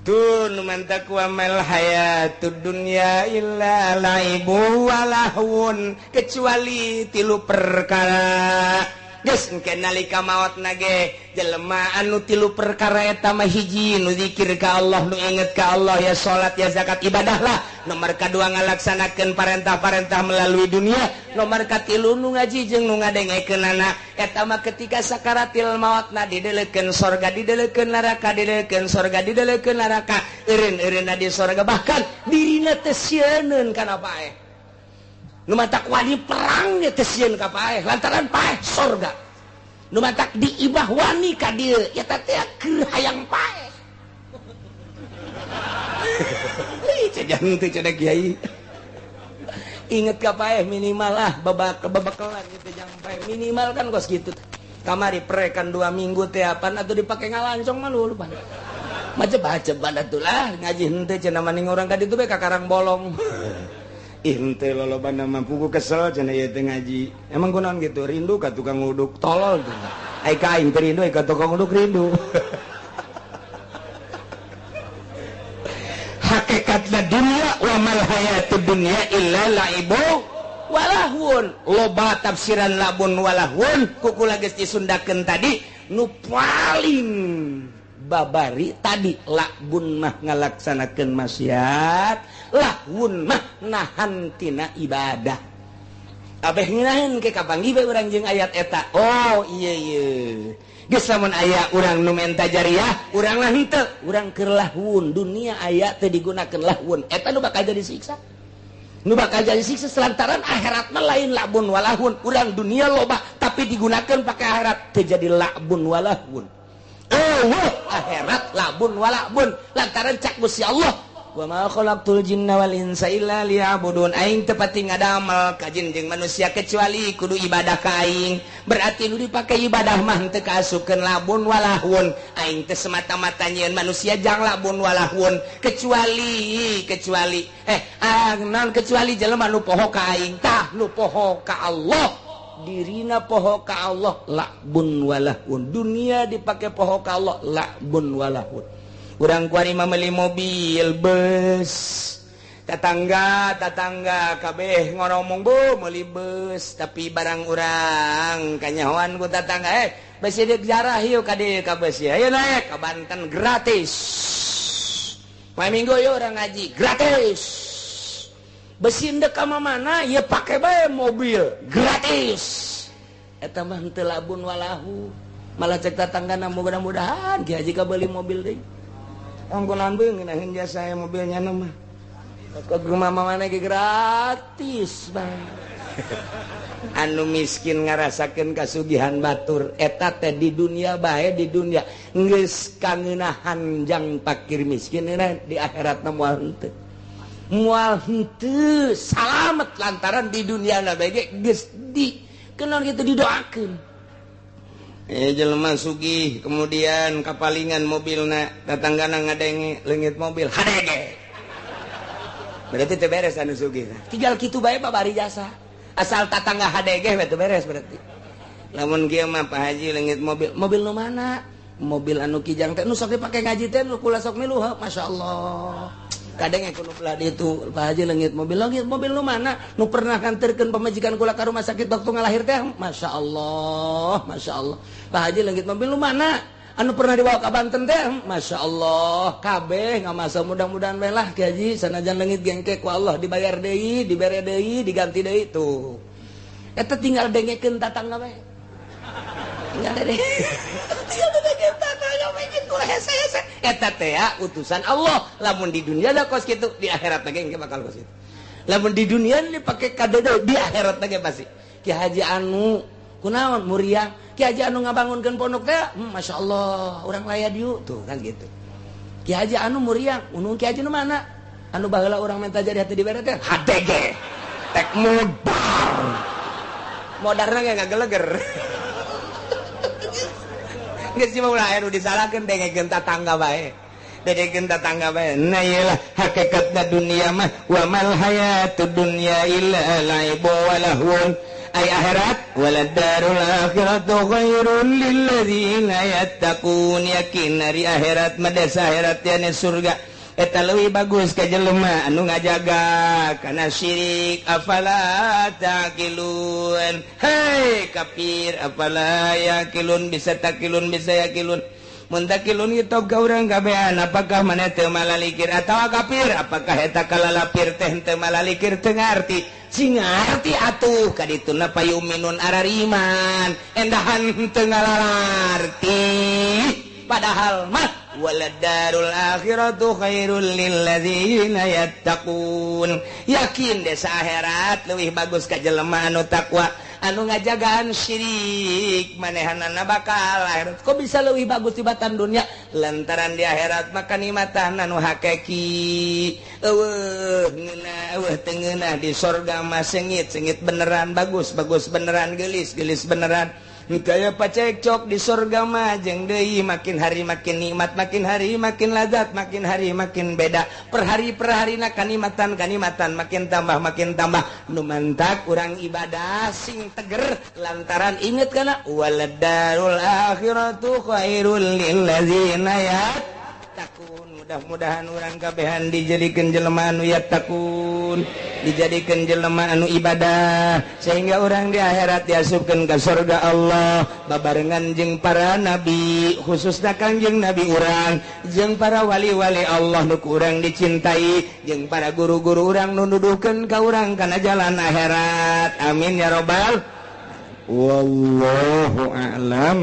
tun mantak wa mal hayatud dunya illa laibu walahun kecuali 3 perkara geus engke nalika maotna ge jelema anu 3 perkara eta mah hiji nu zikir ka Allah nu inget ka Allah ya salat ya zakat ibadah lah nomor kadua ngalaksanakeun parentah-parentah melalui dunia nomor katilu nu ngaji jeung nu ngadengekeunana eta mah ketika sakaratil mautna didelekeun sorga didelekeun neraka didelekeun sorga didelekeun neraka eureun-eureunna di sorga bahkan dirina teh sieunneun kana paeh nu matak wani perang ge teh sieun ka paeh lantaran paeh sorga nu matak diibah wani ka dieu eta teh keur hayang paeh cejan teh cenah kiai inget ka paeh minimal lah babakalan gitu jang paeh minimal kan kos gitu kamari prekan 2 minggu teh apaan atuh dipake ngalancong mah lulupan macem-macem atuh lah ngaji henteu cenah maning urang ka ditu bae ka karang bolong ente lolobana mah pugu kesel cenah ieu teh ngaji emang kunaon gitu rindu ka tukang uduk tolol tuh ai ka aing teh rindu ka tukang uduk rindu hakikatna dunia wa mal hayatud dunya illa laibu walahun loba tafsiran labun walahun kukula geus disundakeun tadi nu paling babari tadi labun mah ngalaksanakeun maksiat lahun mah nahan tina ibadah abeh nginahin ke kapanggi bae urang jeung ayat eta oh iya geus lamun aya urang nu menta jariah urang lah henteu urang keur lahun dunia aya teu digunakeun lahun eta nu bakal jadi siksa selantaran akhirat mah lain labun walahun urang dunia loba tapi digunakeun pake akhirat teu jadi labun walahun akhirat labun walahun lantaran cak Gusti Allah wa ma khalaqtul jinna wal insa illa liya'budun aing teu pati ngadamel ka jin jeung manusia kecuali kudu ibadah ka aing berarti nu dipake ibadah mah teu kaasukeun labun walahun aing teu semata-mata nyieun manusia jang labun walahun kecuali non kecuali jelema nu poho ka aing tah nu poho ka Allah dirina poho ka Allah labun walahun dunia dipake poho ka Allah labun walahun urang kuari mah meuli mobil bus tetangga kabeh ngomong bu meuli beus tapi barang urang kanyahoan ku tetangga beuh sideuk jarah yeuh ka dieu ka beus ya ayo naik ka Banten gratis poe Minggu yeuh urang ngaji gratis beus indek ka mana ieu pake bae mobil gratis eta mah henteu labun walahu malah cek tetanggana mudah-mudahan Ki Haji ka beuli mobil deui ongkonan beung ngeunaheun jasa mobilnya mah ke rumah mana gratis bang anu miskin ngarasakeun kasugihan batur eta teh di dunia bae di dunia geus kangenahan jang fakir miskin di akhirat moal henteu salamet lantaran di dunia na bae geus di kenaon kitu didoakeun jelema sugih kemudian kapalingan mobilna tetanggana ngadenge leungit mobil hadege berarti teu beres anu sugih tinggal kitu bae babari jasa asal tatangga hadege we teu beres berarti lamun kieu mah Pak Haji leungit mobil nu mana mobil anu kijang teh nu sok dipake ngaji teh nu kula sok miluh masyaallah kadang kudu pula ditu Pak Haji leungit mobil nu mana nu pernah kanterkeun pamajikan kula ka rumah sakit waktu ngalahir teh masyaallah Pak Haji leungit mobil nu mana anu pernah dibawa ke Banten teh Masya Allah kabeh ngamasa mudah-mudahan belah Ki Haji sanajan leungit gengke ku Allah dibayar deui dibere deui diganti deui tuh eta tinggal dengekeun tatangga bae tinggal dengekeun tatangga bae kitu hese-hese eta teh utusan Allah lamun di dunia da kos kitu di akhirat lagi engke bakal kos kitu lamun di dunia dipake kadede di akhirat lagi pasti Ki Haji anu kunaon muriang Ki Haji anu ngabangunkeun pondok teh Masya Allah urang laya dieu tuh kan gitu Ki Haji anu muriang unung Ki Haji nu mana anu baheula urang minta jadi hati dibere teh hadege tek modarna ge ngageleger geus cuma ulah anu disalahkeun dengekeun tetangga bae nah iyalah hakikatna dunia mah wa mal hayatud dunya illa laibu wa lahun ay akhirat walad darul akhiratu khairul lil ladzina yattaqun yakin ari akhirat mah desa akhirat nya surga eta leuwih bagus ka jelema anu ngajaga kana syirik afala taqilun hei kafir afala yaqilun bisa taqilun bisa yaqilun mun taqilun kitu ka urang kabehan apakah maneh teu malalikir atawa kafir apakah eta kalalapir teh teu malalikir teu ngarti sing ngarti atuh kadituna payuminun arariman endahan teu ngalalarti padahal mah waladarul akhiratu khairul lil ladzina yattaqun yakin desa akhirat leuwih bagus ka jelema anu takwa anu ngajagaan syirik manehanana bakal akhirat kok bisa leuwih bagus tibatan dunia lantaran di akhirat maka nikmatan anu hakiki eueuh teu ngeunah di sorga mah sengit beneran bagus beneran gelis beneran kaya pacekcok di sorga mah jeung deui makin hari makin nikmat makin hari makin lazat makin hari makin beda per harina kanikmatan makin tambah nu mantak urang ibadah sing teger lantaran inget kana waladarul akhiratu khairul lil ladzina yattaqun mudah-mudahan urang kabehan dijadikeun jelema anu yattaqun dijadikeun jelema anu ibadah sehingga orang di akhirat diasupkeun ka surga Allah babarengan jeung para nabi khususna Kangjeng Nabi urang jeung para wali-wali Allah nu ku urang dicintai jeung para guru-guru urang nu nuduhkeun ka urang kana jalan akhirat amin ya rabbal wallahu a'lam.